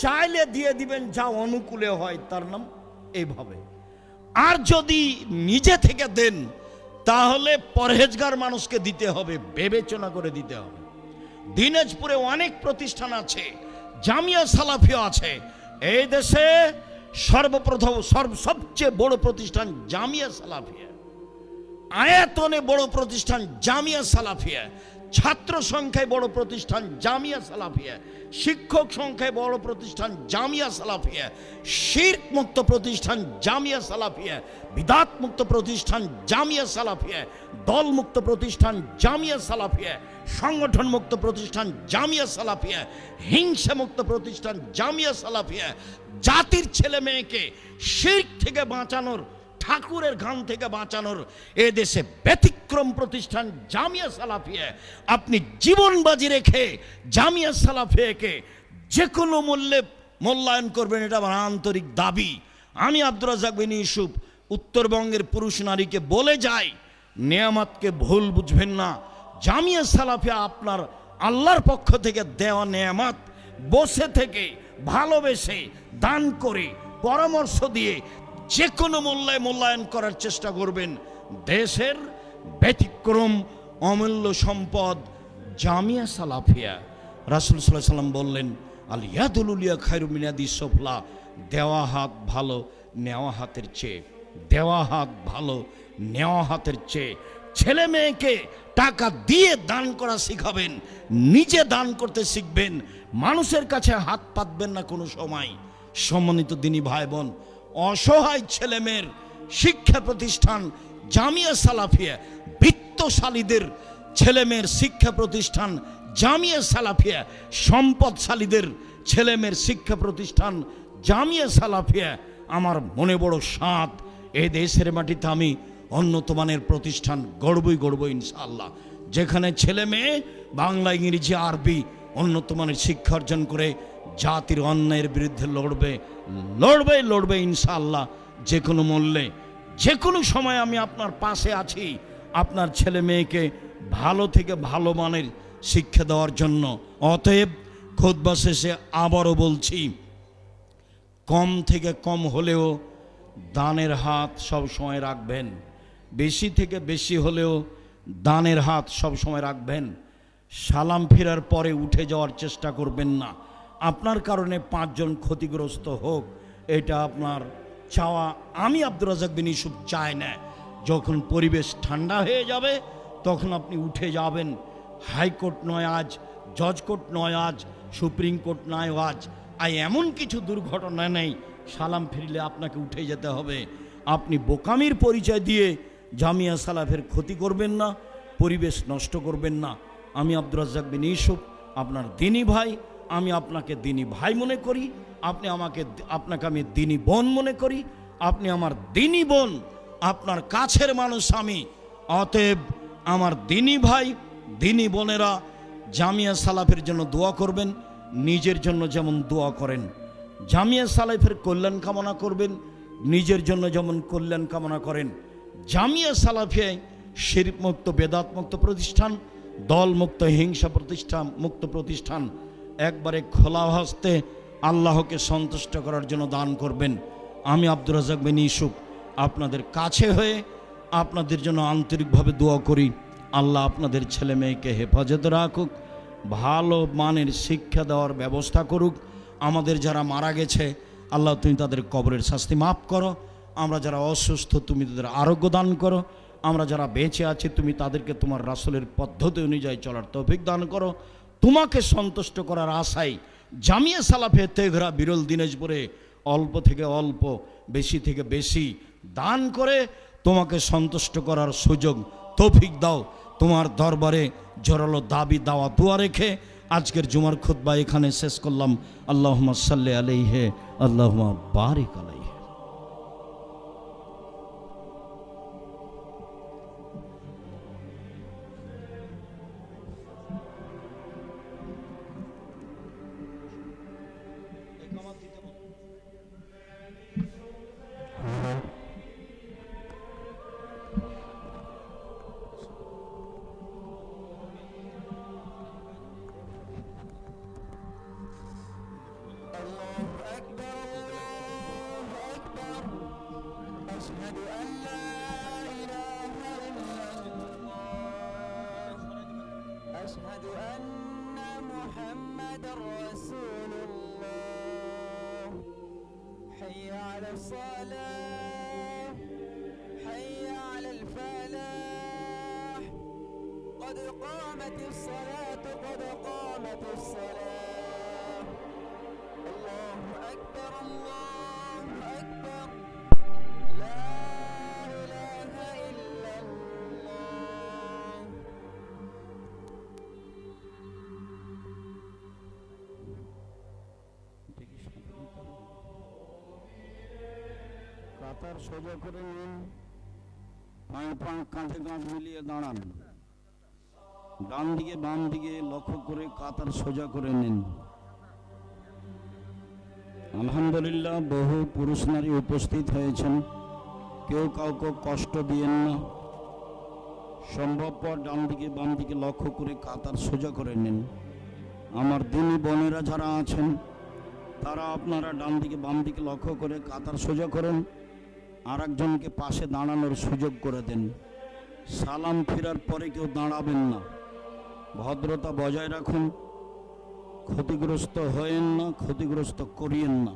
চাইলে দিয়ে দিবেন যা অনুকূলে হয়, তার নাম এইভাবে। আর যদি নিজে থেকে দেন তাহলে পরহেজগার মানুষকে দিতে হবে, বিবেচনা করে দিতে হবে। দিনাজপুরে অনেক প্রতিষ্ঠান আছে, জামিয়া সালাফিয়া আছে। এই দেশে সর্বপ্রথম সবচেয়ে বড় প্রতিষ্ঠান জামিয়া সালাফিয়া, আয়াতনে বড় প্রতিষ্ঠান জামিয়া সালাফিয়া, ছাত্র সংখ্যায় বড় প্রতিষ্ঠান জামিয়া সালাফিয়া, শিক্ষক সংখ্যায় বড় প্রতিষ্ঠান জামিয়া সালাফিয়া, শিরক মুক্ত প্রতিষ্ঠান জামিয়া সালাফিয়া, বিদাত মুক্ত প্রতিষ্ঠান জামিয়া সালাফিয়া, দল মুক্ত প্রতিষ্ঠান জামিয়া সালাফিয়া, সংগঠন মুক্ত প্রতিষ্ঠান জামিয়া সালাফিয়া, হিংসা মুক্ত প্রতিষ্ঠান জামিয়া সালাফিয়া, জাতির ছেলে মেয়েকে শিরক থেকে বাঁচানোর, ঠাকুরের গান থেকে বাঁচানোর এ দেশে ব্যতিক্রম প্রতিষ্ঠান জামিয়া সালাফিয়া। আপনি জীবন বাজি রেখে জামিয়া সালাফিয়াকে যে কোনো মূল্যে মূল্যায়ন করবেন, এটা আমার আন্তরিক দাবি। আমি আব্দুর রাজ্জাক বিন ইউসুফ উত্তরবঙ্গের পুরুষ নারীকে বলে যাই, নেয়ামতকে ভুল বুঝবেন না। জামিয়া সালাফিয়া আপনার আল্লাহর পক্ষ থেকে দেওয়া নেয়ামত, বসে থেকে ভালোবেসে দান করে পরামর্শ দিয়ে যে কোনো মূল্যায়ন করার চেষ্টা করবেন। দেশের ব্যতিক্রম অমূল্য সম্পদ জামিয়া সালাফিয়া। রাসূল সাল্লাল্লাহু আলাইহি ওয়াসাল্লাম বললেন, আল ইয়াদুল উলিয়া খায়রু মিন ইয়াদিস সুফলা, দেওয়া হাত ভালো নেওয়া হাতের চেয়ে, দেওয়া হাত ভালো নেওয়া হাতের চেয়ে। ছেলে মেয়েকে টাকা দিয়ে দান করা শিখাবেন, নিজে দান করতে শিখবেন, মানুষের কাছে হাত পাতবেন না কোনো সময়। সম্মানিত দিনী ভাই বোন, অসহায় ছেলে মেয়ের শিক্ষা প্রতিষ্ঠান জামিয়া সালাফিয়া, বিত্তশালীদের ছেলে মেয়ের শিক্ষা প্রতিষ্ঠান জামিয়া সালাফিয়া, সম্পদশালীদের ছেলে মেয়ের শিক্ষা প্রতিষ্ঠান জামিয়া সালাফিয়া। আমার মনে বড় সাধ, এই দেশের মাটিতে আমি উন্নত মানের প্রতিষ্ঠান গড়ব ইনশাআল্লাহ, যেখানে ছেলে মেয়ে বাংলা, ইংরেজি, আরবি উন্নত মানের শিক্ষা অর্জন করে জাতির অন্যায়ের বিরুদ্ধে লড়বে ইনশাআল্লাহ। যে কোনো মূল্যে, যে কোনো সময় আমি আপনার পাশে আছি, আপনার ছেলে মেয়েকে ভালো থেকে ভালো মানের শিক্ষা দেওয়ার জন্য। অতএব খুতবা শেষে আবারও বলছি, কম থেকে কম হলেও দানের হাত সব সময় রাখবেন, বেশি থেকে বেশি হলেও দানের হাত সব সময় রাখবেন। সালাম ফেরার পরে উঠে যাওয়ার চেষ্টা করবেন না। আপনার কারণে 5 জন ক্ষতিগ্রস্ত হোক, এটা আপনার চাওয়া আমি আব্দুর রাজ্জাক বিন ইউসুফ চাই না। যখন পরিবেশ ঠান্ডা হয়ে যাবে তখন আপনি উঠে যাবেন। হাইকোর্ট নয় আজ, জজ কোর্ট নয় আজ, সুপ্রিম কোর্ট নয় আজ, এমন কিছু দুর্ঘটনা নেই সালাম ফিরলে আপনাকে উঠে যেতে হবে। আপনি বোকামির পরিচয় দিয়ে জামিয়া সালাফের ক্ষতি করবেন না, পরিবেশ নষ্ট করবেন না। আমি আব্দুর রাজ্জাক বিন ইউসুফ আপনার দিনী ভাই, আমি আপনাকে দিনী ভাই মনে করি, আপনাকে আমি দিনী বোন মনে করি, আপনি আমার দিনী বোন, আপনার কাছের মানুষ আমি। অতএব আমার দিনী ভাই, দিনী বোনেরা জামিয়া সালাফের জন্য দোয়া করবেন, নিজের জন্য যেমন দোয়া করেন। জামিয়া সালাফের কল্যাণ কামনা করবেন, নিজের জন্য যেমন কল্যাণ কামনা করেন। জামিয়া সালাফে শিরক মুক্ত, বেদাত মুক্ত প্রতিষ্ঠান, দল মুক্ত, হিংসা মুক্ত প্রতিষ্ঠান। একবারে খোলা হস্তে আল্লাহকে সন্তুষ্ট করার জন্য দান করবেন। আমি আব্দুর রাজ্জাক বিন ইউসুফ আপনাদের কাছে হয়ে আপনাদের জন্য আন্তরিকভাবে দোয়া করি। আল্লাহ আপনাদের ছেলে মেয়েকে হেফাজতে রাখুক, ভালো মানের শিক্ষা দেওয়ার ব্যবস্থা করুক। আমাদের যারা মারা গেছে আল্লাহ তুমি তাদের কবরের শাস্তি মাফ করো। আমরা যারা অসুস্থ তুমি তাদের আরোগ্য দান করো। আমরা যারা বেঁচে আছি তুমি তাদেরকে তোমার রাসূলের পদ্ধতি অনুযায়ী চলার তৌফিক দান করো। তোমাকে সন্তুষ্ট করার আশায় জামিয়া সালাফে তেঘরা বিরল দিনাজপুরে অল্প থেকে অল্প, বেশি থেকে বেশি দান করে তোমাকে সন্তুষ্ট করার সুযোগ তৌফিক দাও। তোমার দরবারে জোরালো দাবি দাওয়া দোয়া রেখে আজকের জুমার খুতবা এখানে শেষ করলাম। আল্লাহুম্মা সাল্লি আলাইহি, আল্লাহুম্মা বারিক আলাইহি। أشهد أن لا إله إلا الله أشهد أن محمد رسول الله حي على الصلاة حي على الفلاح قد قامت الصلاة قد قامت الصلاة الله أكبر الله أكبر لا إله إلا الله কাতার সোজা করে নিন, পায়ে পা কাঁধে কাঁধ মিলিয়ে দাঁড়ান, ডান দিকে বাম দিকে লক্ষ্য করে কাতার সোজা করে নিন। আলহামদুলিল্লাহ, বহু পুরুষ নারী উপস্থিত হয়েছেন, কেউ কাউকে কষ্ট দিয়েন না। সম্ভবপর ডান দিকে বাম দিকে লক্ষ্য করে কাতার সোজা করে নিন। আমার দিনী বোনেরা যারা আছেন তারা আপনারা ডান দিকে বাম দিকে লক্ষ্য করে কাতার সোজা করেন, আর একজনকে পাশে দাঁড়ানোর সুযোগ করে দেন। সালাম ফেরার পরে কেউ দাঁড়াবেন না, ভদ্রতা বজায় রাখুন, ক্ষতিগ্রস্ত হয়েন না, ক্ষতিগ্রস্ত করিয়েন না।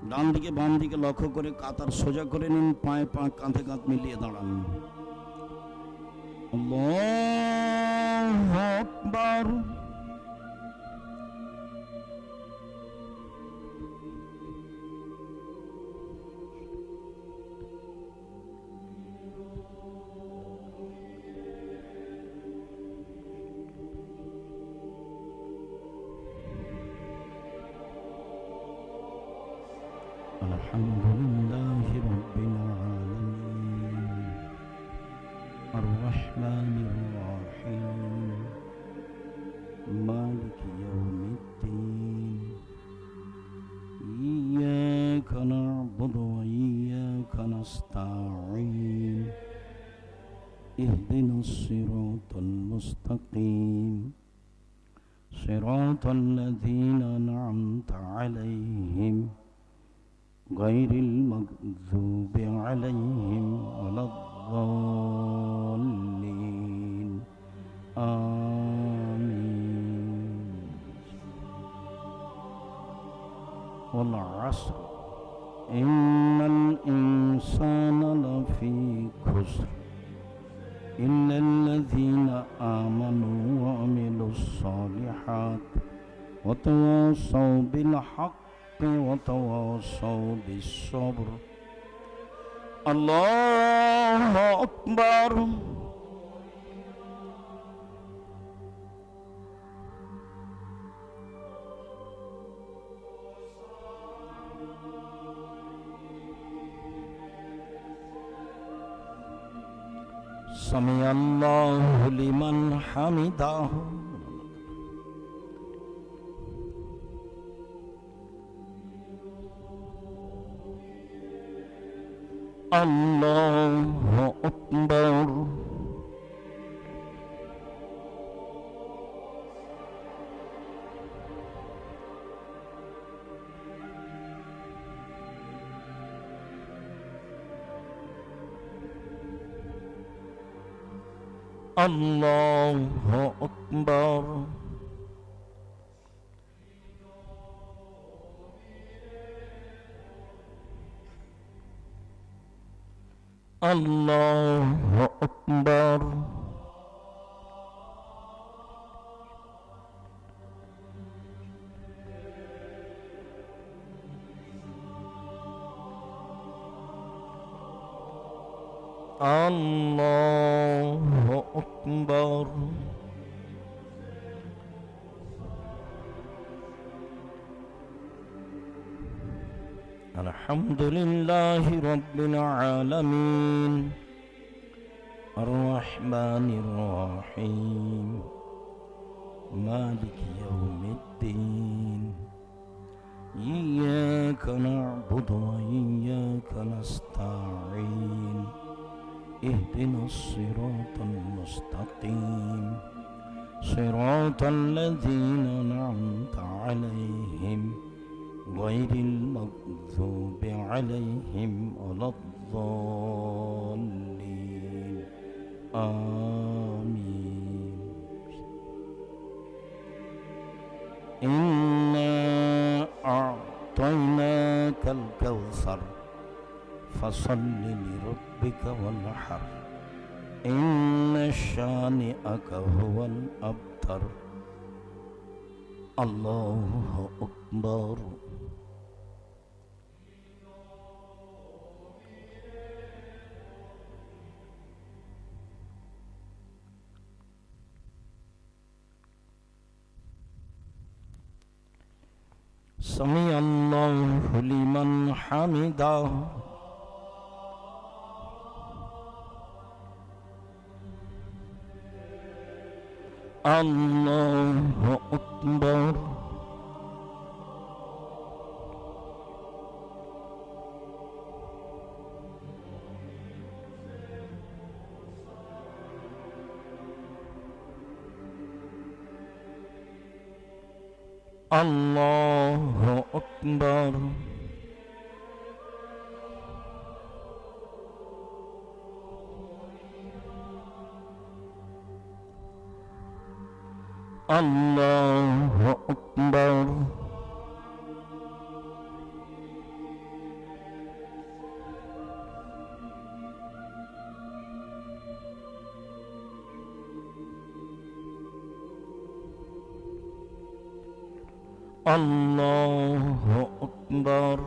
ডান দিকে বাম দিকে লক্ষ্য করে কাতার সোজা করে নিন, পায়ে পা কাঁধে কাঁধ মিলিয়ে দাঁড়ান। আল্লাহু আকবার। الحمد لله رب العالمين الرحمن الرحيم مالك يوم الدين إياك نعبد وإياك نستعين اهدنا الصراط المستقيم صراط الذين أنعمت عليهم غير المغضوب عليهم ولا الضالين آمين والعصر إن الإنسان لفي خسر إلا الذين آمنوا وعملوا الصالحات وتواصوا بالحق وتواصوا بالصبر الله أكبر سمع الله لمن حمده الله أكبر الله أكبر الله أكبر الله أكبر الحمد لله رب العالمين الرحمن الرحيم مالك يوم الدين إياك نعبد وإياك نستعين اهدنا الصراط المستقيم صراط الذين أنعمت عليهم غير المغضوب عليهم ولا الضالين آمين إنا أعطيناك الكوثر فصل لربك وانحر إن شانئك هو الأبتر الله أكبر سمع الله لمن حمده الله أكبر الله أكبر الله أكبر الله أكبر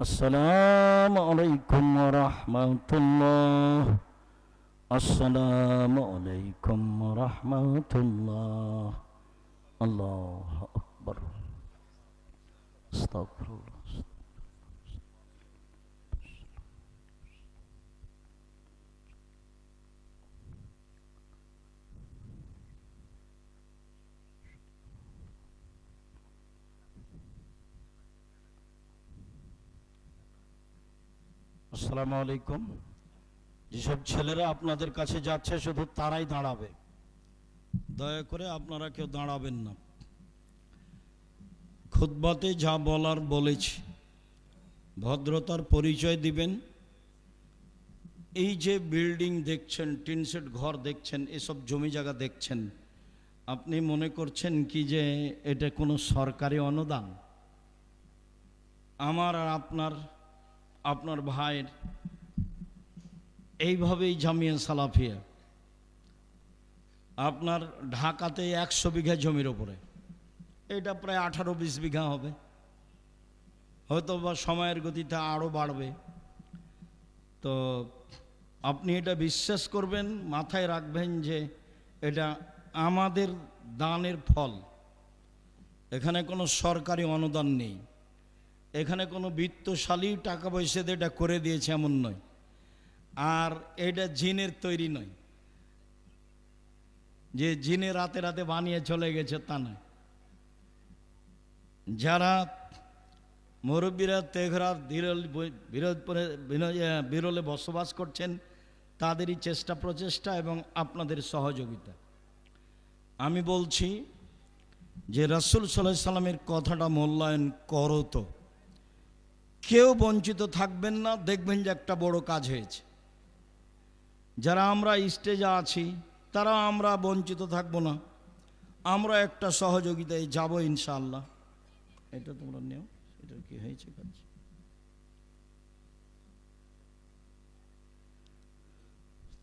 আসসালামু আলাইকুম ওয়া রাহমাতুল্লাহ। আসসালামু আলাইকুম ওয়া রাহমাতুল্লাহ। আল্লাহু আকবার। আস্তাগফিরুল্লাহ। আসসালামু আলাইকুম। যেসব ছেলেরা আপনাদের কাছে যাচ্ছে শুধু তারাই দাঁড়াবে, দয়া করে আপনারা কেউ দাঁড়াবেন না। খুতবাতে যা বলার বলেছি, ভদ্রতার পরিচয় দিবেন। এই যে বিল্ডিং দেখছেন, টিনশেড ঘর দেখছেন, এসব জমি জায়গা দেখছেন, আপনি মনে করছেন কি যে এটা কোনো সরকারি অনুদান? আমার আর আপনার ভাইয়ের এইভাবেই জামিয়া সালাফিয়া আপনার ঢাকাতে 100 বিঘা জমির ওপরে, এটা প্রায় 18-20 বিঘা হবে, হয়তো বা সময়ের গতিতে আরও বাড়বে। তো আপনি এটা বিশ্বাস করবেন, মাথায় রাখবেন যে এটা আমাদের দানের ফল। এখানে কোনো সরকারি অনুদান নেই, এখানে কোনো বিত্তশালী টাকা পয়সা দিয়ে এটা করে দিয়েছে এমন নয়, আর এটা জিনের তৈরি নয় যে জিনে রাতে রাতে বানিয়ে চলে গেছে, তা নয়। যারা মুরব্বীরা তেঘরা বিরলে বসবাস করছেন, তাদেরই চেষ্টা প্রচেষ্টা এবং আপনাদের সহযোগিতা। আমি বলছি যে রাসূল সাল্লাল্লাহু আলাইহি সাল্লামের কথাটা মূল্যায়ন করো, তো কেউ বঞ্চিত থাকবেন না, দেখবেন যে একটা বড় কাজ হয়েছে। যারা আমরা স্টেজে আছি তারা আমরা বঞ্চিত থাকবো না, আমরা একটা সহযোগিতায় যাব ইনশাআল্লাহ। এটা তোমরা নেও, এটা কি হয়েছে কাজ?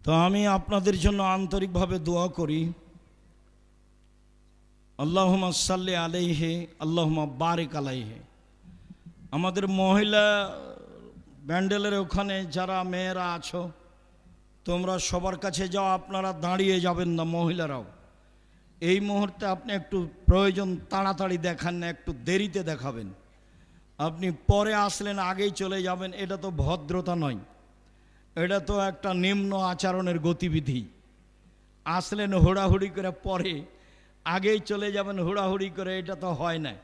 তো আমি আপনাদের জন্য আন্তরিকভাবে দোয়া করি, আল্লাহুম্মা সাল্লি আলাইহি আল্লাহুম্মা বারিক আলাইহি। আমাদের মহিলা ব্যান্ডেলের ওখানে যারা মেয়েরা আছো, তোমরা সবার কাছে যাও, আপনারা দাঁড়িয়ে যাবেন না, মহিলারাও। এই মুহূর্তে আপনি একটু প্রয়োজন তাড়াতাড়ি দেখান না, একটু দেরিতে দেখাবেন। আপনি পরে আসলেন আগেই চলে যাবেন, এটা তো ভদ্রতা নয়, এটা তো একটা নিম্ন আচরণের গতিবিধি। আসলেন হুড়াহুড়ি করে, পরে আগেই চলে যাবেন হুড়াহুড়ি করে, এটা তো হয় না।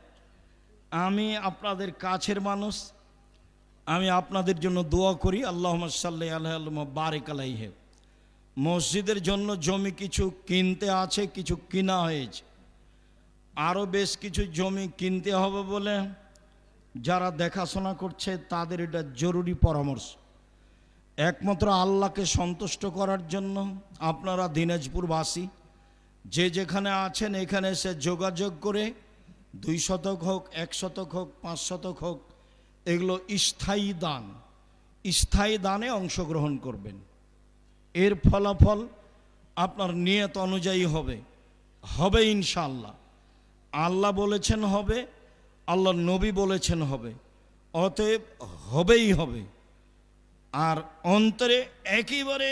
আমি আপনাদের কাছের মানুষ, আমি আপনাদের জন্য দোয়া করি, আল্লাহুম্মা সাল্লি আলাইহি আল্লাহুম্মা বারিক আলাইহি। মসজিদের জন্য জমি কিছু কিনতে আছে, কিছু কিনা হয়েছে, আরও বেশ কিছু জমি কিনতে হবে বলে যারা দেখাশোনা করছে তাদের এটা জরুরি পরামর্শ। একমাত্র আল্লাহকে সন্তুষ্ট করার জন্য আপনারা দিনাজপুরবাসী যে যেখানে আছেন এখানে এসে যোগাযোগ করে 2 শতক হোক, 1 শতক হোক, 5 শতক হোক, এগুলো স্থায়ী দানে অংশগ্রহণ করবেন। এর ফলাফল আপনার নিয়ত অনুযায়ী হবে ইনশাআল্লাহ। আল্লাহ বলেছেন হবে, আল্লাহ নবী বলেছেন হবে, অতএব হবেই হবে। আর অন্তরে একেবারে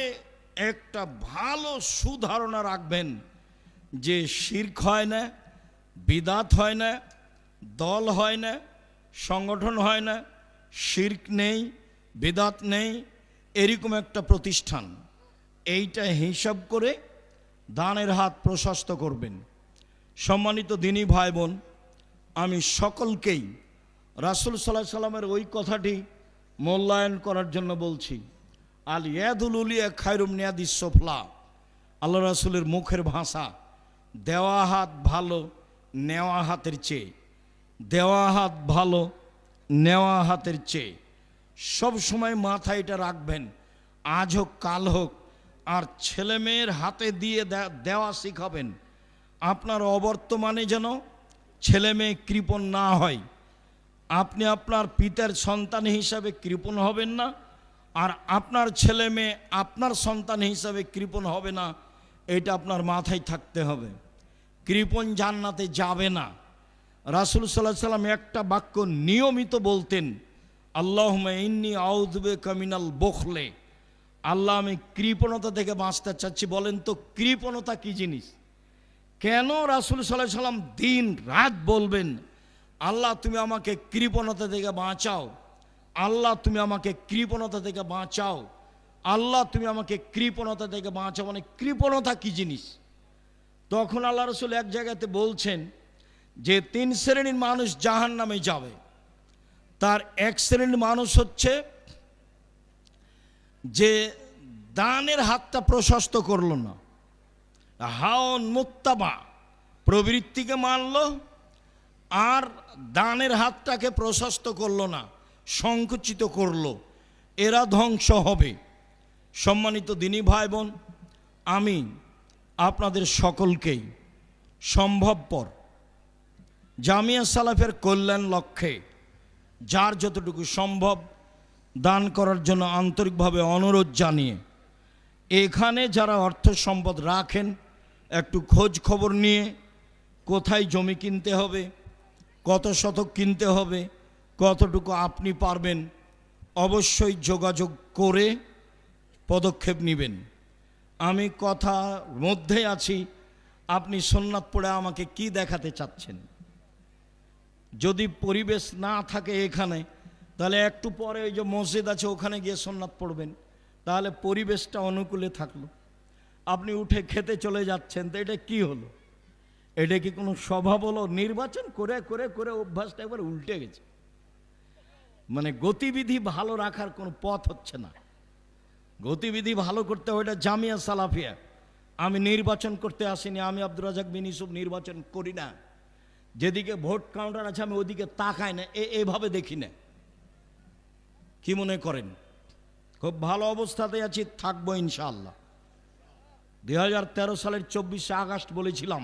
একটা ভালো সুধারণা রাখবেন যে শিরক হয় না, বিদাত হয় না, দল হয় না, সংগঠন হয় না, শিরক নেই, বিদাত নেই, এরকম একটা প্রতিষ্ঠান। এইটা হিসাব করে দানের হাত প্রশস্ত করবেন। সম্মানিত দিনী ভাই বোন, আমি সকলকেই রাসূল সাল্লাল্লাহু আলাইহি সাল্লামের ওই কথাটি মূল্যায়ন করার জন্য বলছি, আল ইয়াদুল উলিয়া খায়রুম নিয়াদিস সুফলা। আল্লাহ রাসূলের মুখের ভাষা, দেওয়া হাত ভালো নেওয়া হাতের চেয়ে, দেওয়া হাত ভালো নেওয়া হাতের চেয়ে। সব সময় মাথায় এটা রাখবেন, আজ হোক কাল হোক, আর ছেলে মেয়ের হাতে দিয়ে দেওয়া শিখাবেন। আপনার অবর্তমানে যেন ছেলে মেয়ে কৃপণ না হয়। আপনি আপনার পিতার সন্তান হিসাবে কৃপণ হবেন না, আর আপনার ছেলে মেয়ে আপনার সন্তান হিসাবে কৃপণ হবে না, এটা আপনার মাথায় থাকতে হবে। কৃপণ জান্নাতে যাবে না। রাসূল সাল্লাল্লাহু আলাইহি সাল্লাম একটা বাক্য নিয়মিত বলতেন, আল্লাহুম্মা ইন্নী আউযু বিকা মিনাল বুখলে, আল্লাহ আমি কৃপণতা থেকে বাঁচতে চাচ্ছি। বলেন তো কৃপণতা কি জিনিস? কেন রাসূল সাল্লাল্লাহু আলাইহি সাল্লাম দিন রাত বলবেন আল্লাহ তুমি আমাকে কৃপণতা থেকে বাঁচাও, আল্লাহ তুমি আমাকে কৃপণতা থেকে বাঁচাও, আল্লাহ তুমি আমাকে কৃপণতা থেকে বাঁচাও? মানে কৃপণতা কি জিনিস? তখন আল্লাহ রাসূল এক জায়গাতে বলছেন যে 3 শ্রেণীর মানুষ জাহান্নামে যাবে। তার এক শ্রেণীর মানুষ হচ্ছে যে দানের হাতটা প্রশস্ত করলো না, হাওন মুত্তাবা প্রবৃত্তিকে মানল আর দানের হাতটাকে প্রশস্ত করলো না, সংকুচিত করলো, এরা ধ্বংস হবে। সম্মানিত দিনী ভাই বোন, আমি আপনাদের সকলকেই সম্ভবপর জামিয়া সালাফের কল্যাণ লক্ষ্যে যার যতটুকু সম্ভব দান করার জন্য আন্তরিকভাবে অনুরোধ জানিয়ে, এখানে যারা অর্থ সম্পদ রাখেন একটু খোঁজ খবর নিয়ে কোথায় জমি কিনতে হবে, কত শতক কিনতে হবে, কতটুকু আপনি পারবেন, অবশ্যই যোগাযোগ করে পদক্ষেপ নেবেন। আমি কথার মধ্যে আছি, আপনি সুন্নাত পড়ে আমাকে কি দেখাতে চাচ্ছেন? যদি পরিবেশ না থাকে এখানে, তাহলে একটু পরে ওই যে মসজিদ আছে ওখানে গিয়ে সুন্নাত পড়বেন, তাহলে পরিবেশটা অনুকূলে থাকলো। আপনি উঠে খেতে চলে যাচ্ছেন, তো এটা কি হলো? এটা কি কোনো স্বভাব হলো? নির্বাচন করে করে করে অভ্যাসটা একবার উল্টে গেছে। মানে গতিবিধি ভালো রাখার কোনো পথ হচ্ছে না। গতিবিধি ভালো করতে হয়, এটা জামিয়া সালাফিয়া। আমি নির্বাচন করতে আসিনি, আমি আব্দুর রাজ্জাক বিন ইউসুফ নির্বাচন করি না। যেদিকে ভোট কাউন্টার আছে আমি ওদিকে তাকাই না, এভাবে দেখি না। কি মনে করেন? খুব ভালো অবস্থাতে আছি, থাকবো ইনশাআল্লাহ। 2013 সালের 24শে আগস্ট বলেছিলাম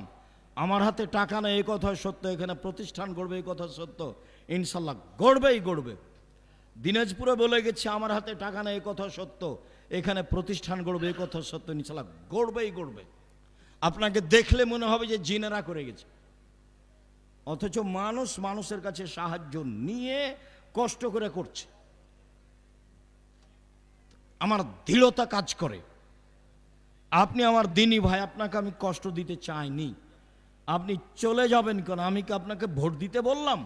আমার হাতে টাকা নেই, এই কথা সত্য। এখানে প্রতিষ্ঠান গড়বে, এই কথা সত্য। ইনশাআল্লাহ গড়বেই গড়বে। দিনাজপুরে বলে গেছি আমার হাতে টাকা নেই, এই কথা সত্য। এখানে প্রতিষ্ঠান গড়বে, এই কথা সত্য। ইনশাআল্লাহ গড়বেই গড়বে। আপনাকে দেখলে মনে হবে যে জিনেরা করে গেছে, অথচ মানুষ মানুষের কাছে সাহায্য নিয়ে কষ্ট করে করছে। আমার দৃঢ়তা কাজ করে। আপনি আমার দিনী ভাই, আপনাকে আমি কষ্ট দিতে চাইনি। আপনি চলে যাবেন কেন? আমি কি আপনাকে ভোট দিতে বললাম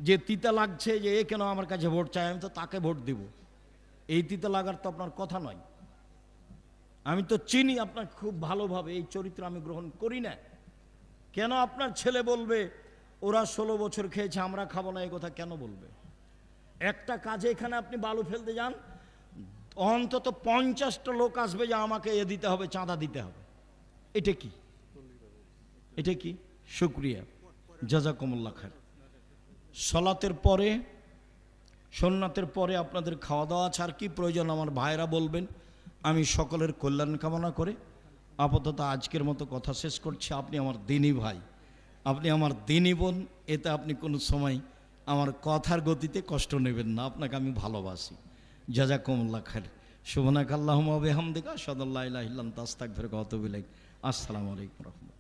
যে তিতা লাগছে যে এ কেন আমার কাছে ভোট চাই, আমি তো তাকে ভোট দিব? এই তিতা লাগার তো আপনার কথা নয়। আমি তো চিনি আপনাকে খুব ভালোভাবে, এই চরিত্র আমি গ্রহণ করি না। কেন আপনার ছেলে বলবে ওরা 16 বছর খেয়েছে আমরা খাবো না, এই কথা কেন বলবে? একটা কাজে এখানে আপনি বালু ফেলতে যান, অন্তত 50টা লোক আসবে যে আমাকে এ দিতে হবে, চাঁদা দিতে হবে। এটা কি? এটা কি? শুকরিয়া, জাযাকুমুল্লাহ খায়র। সালাতের পরে, সুন্নাতের পরে আপনাদের খাওয়া দাওয়া আছে, আর কি প্রয়োজন আমার ভাইরা বলবেন। আমি সকলের কল্যাণ কামনা করে আপাতত আজকের মতো কথা শেষ করছি। আপনি আমার দিনী ভাই, আপনি আমার দিনী বোন, এতে আপনি কোনো সময় আমার কথার গতিতে কষ্ট নেবেন না। আপনাকে আমি ভালোবাসি। জাযাকুমুল্লাহ খায়র। সুবহানাকাল্লাহুম্মা ওয়া বিহামদিকা আশহাদু আল্লা ইলাহা ইল্লা আনতা আস্তাগফিরুকা ওয়া আতুবু ইলাইক। আসসালামু আলাইকুম ওয়া রাহমাতুল্লাহ।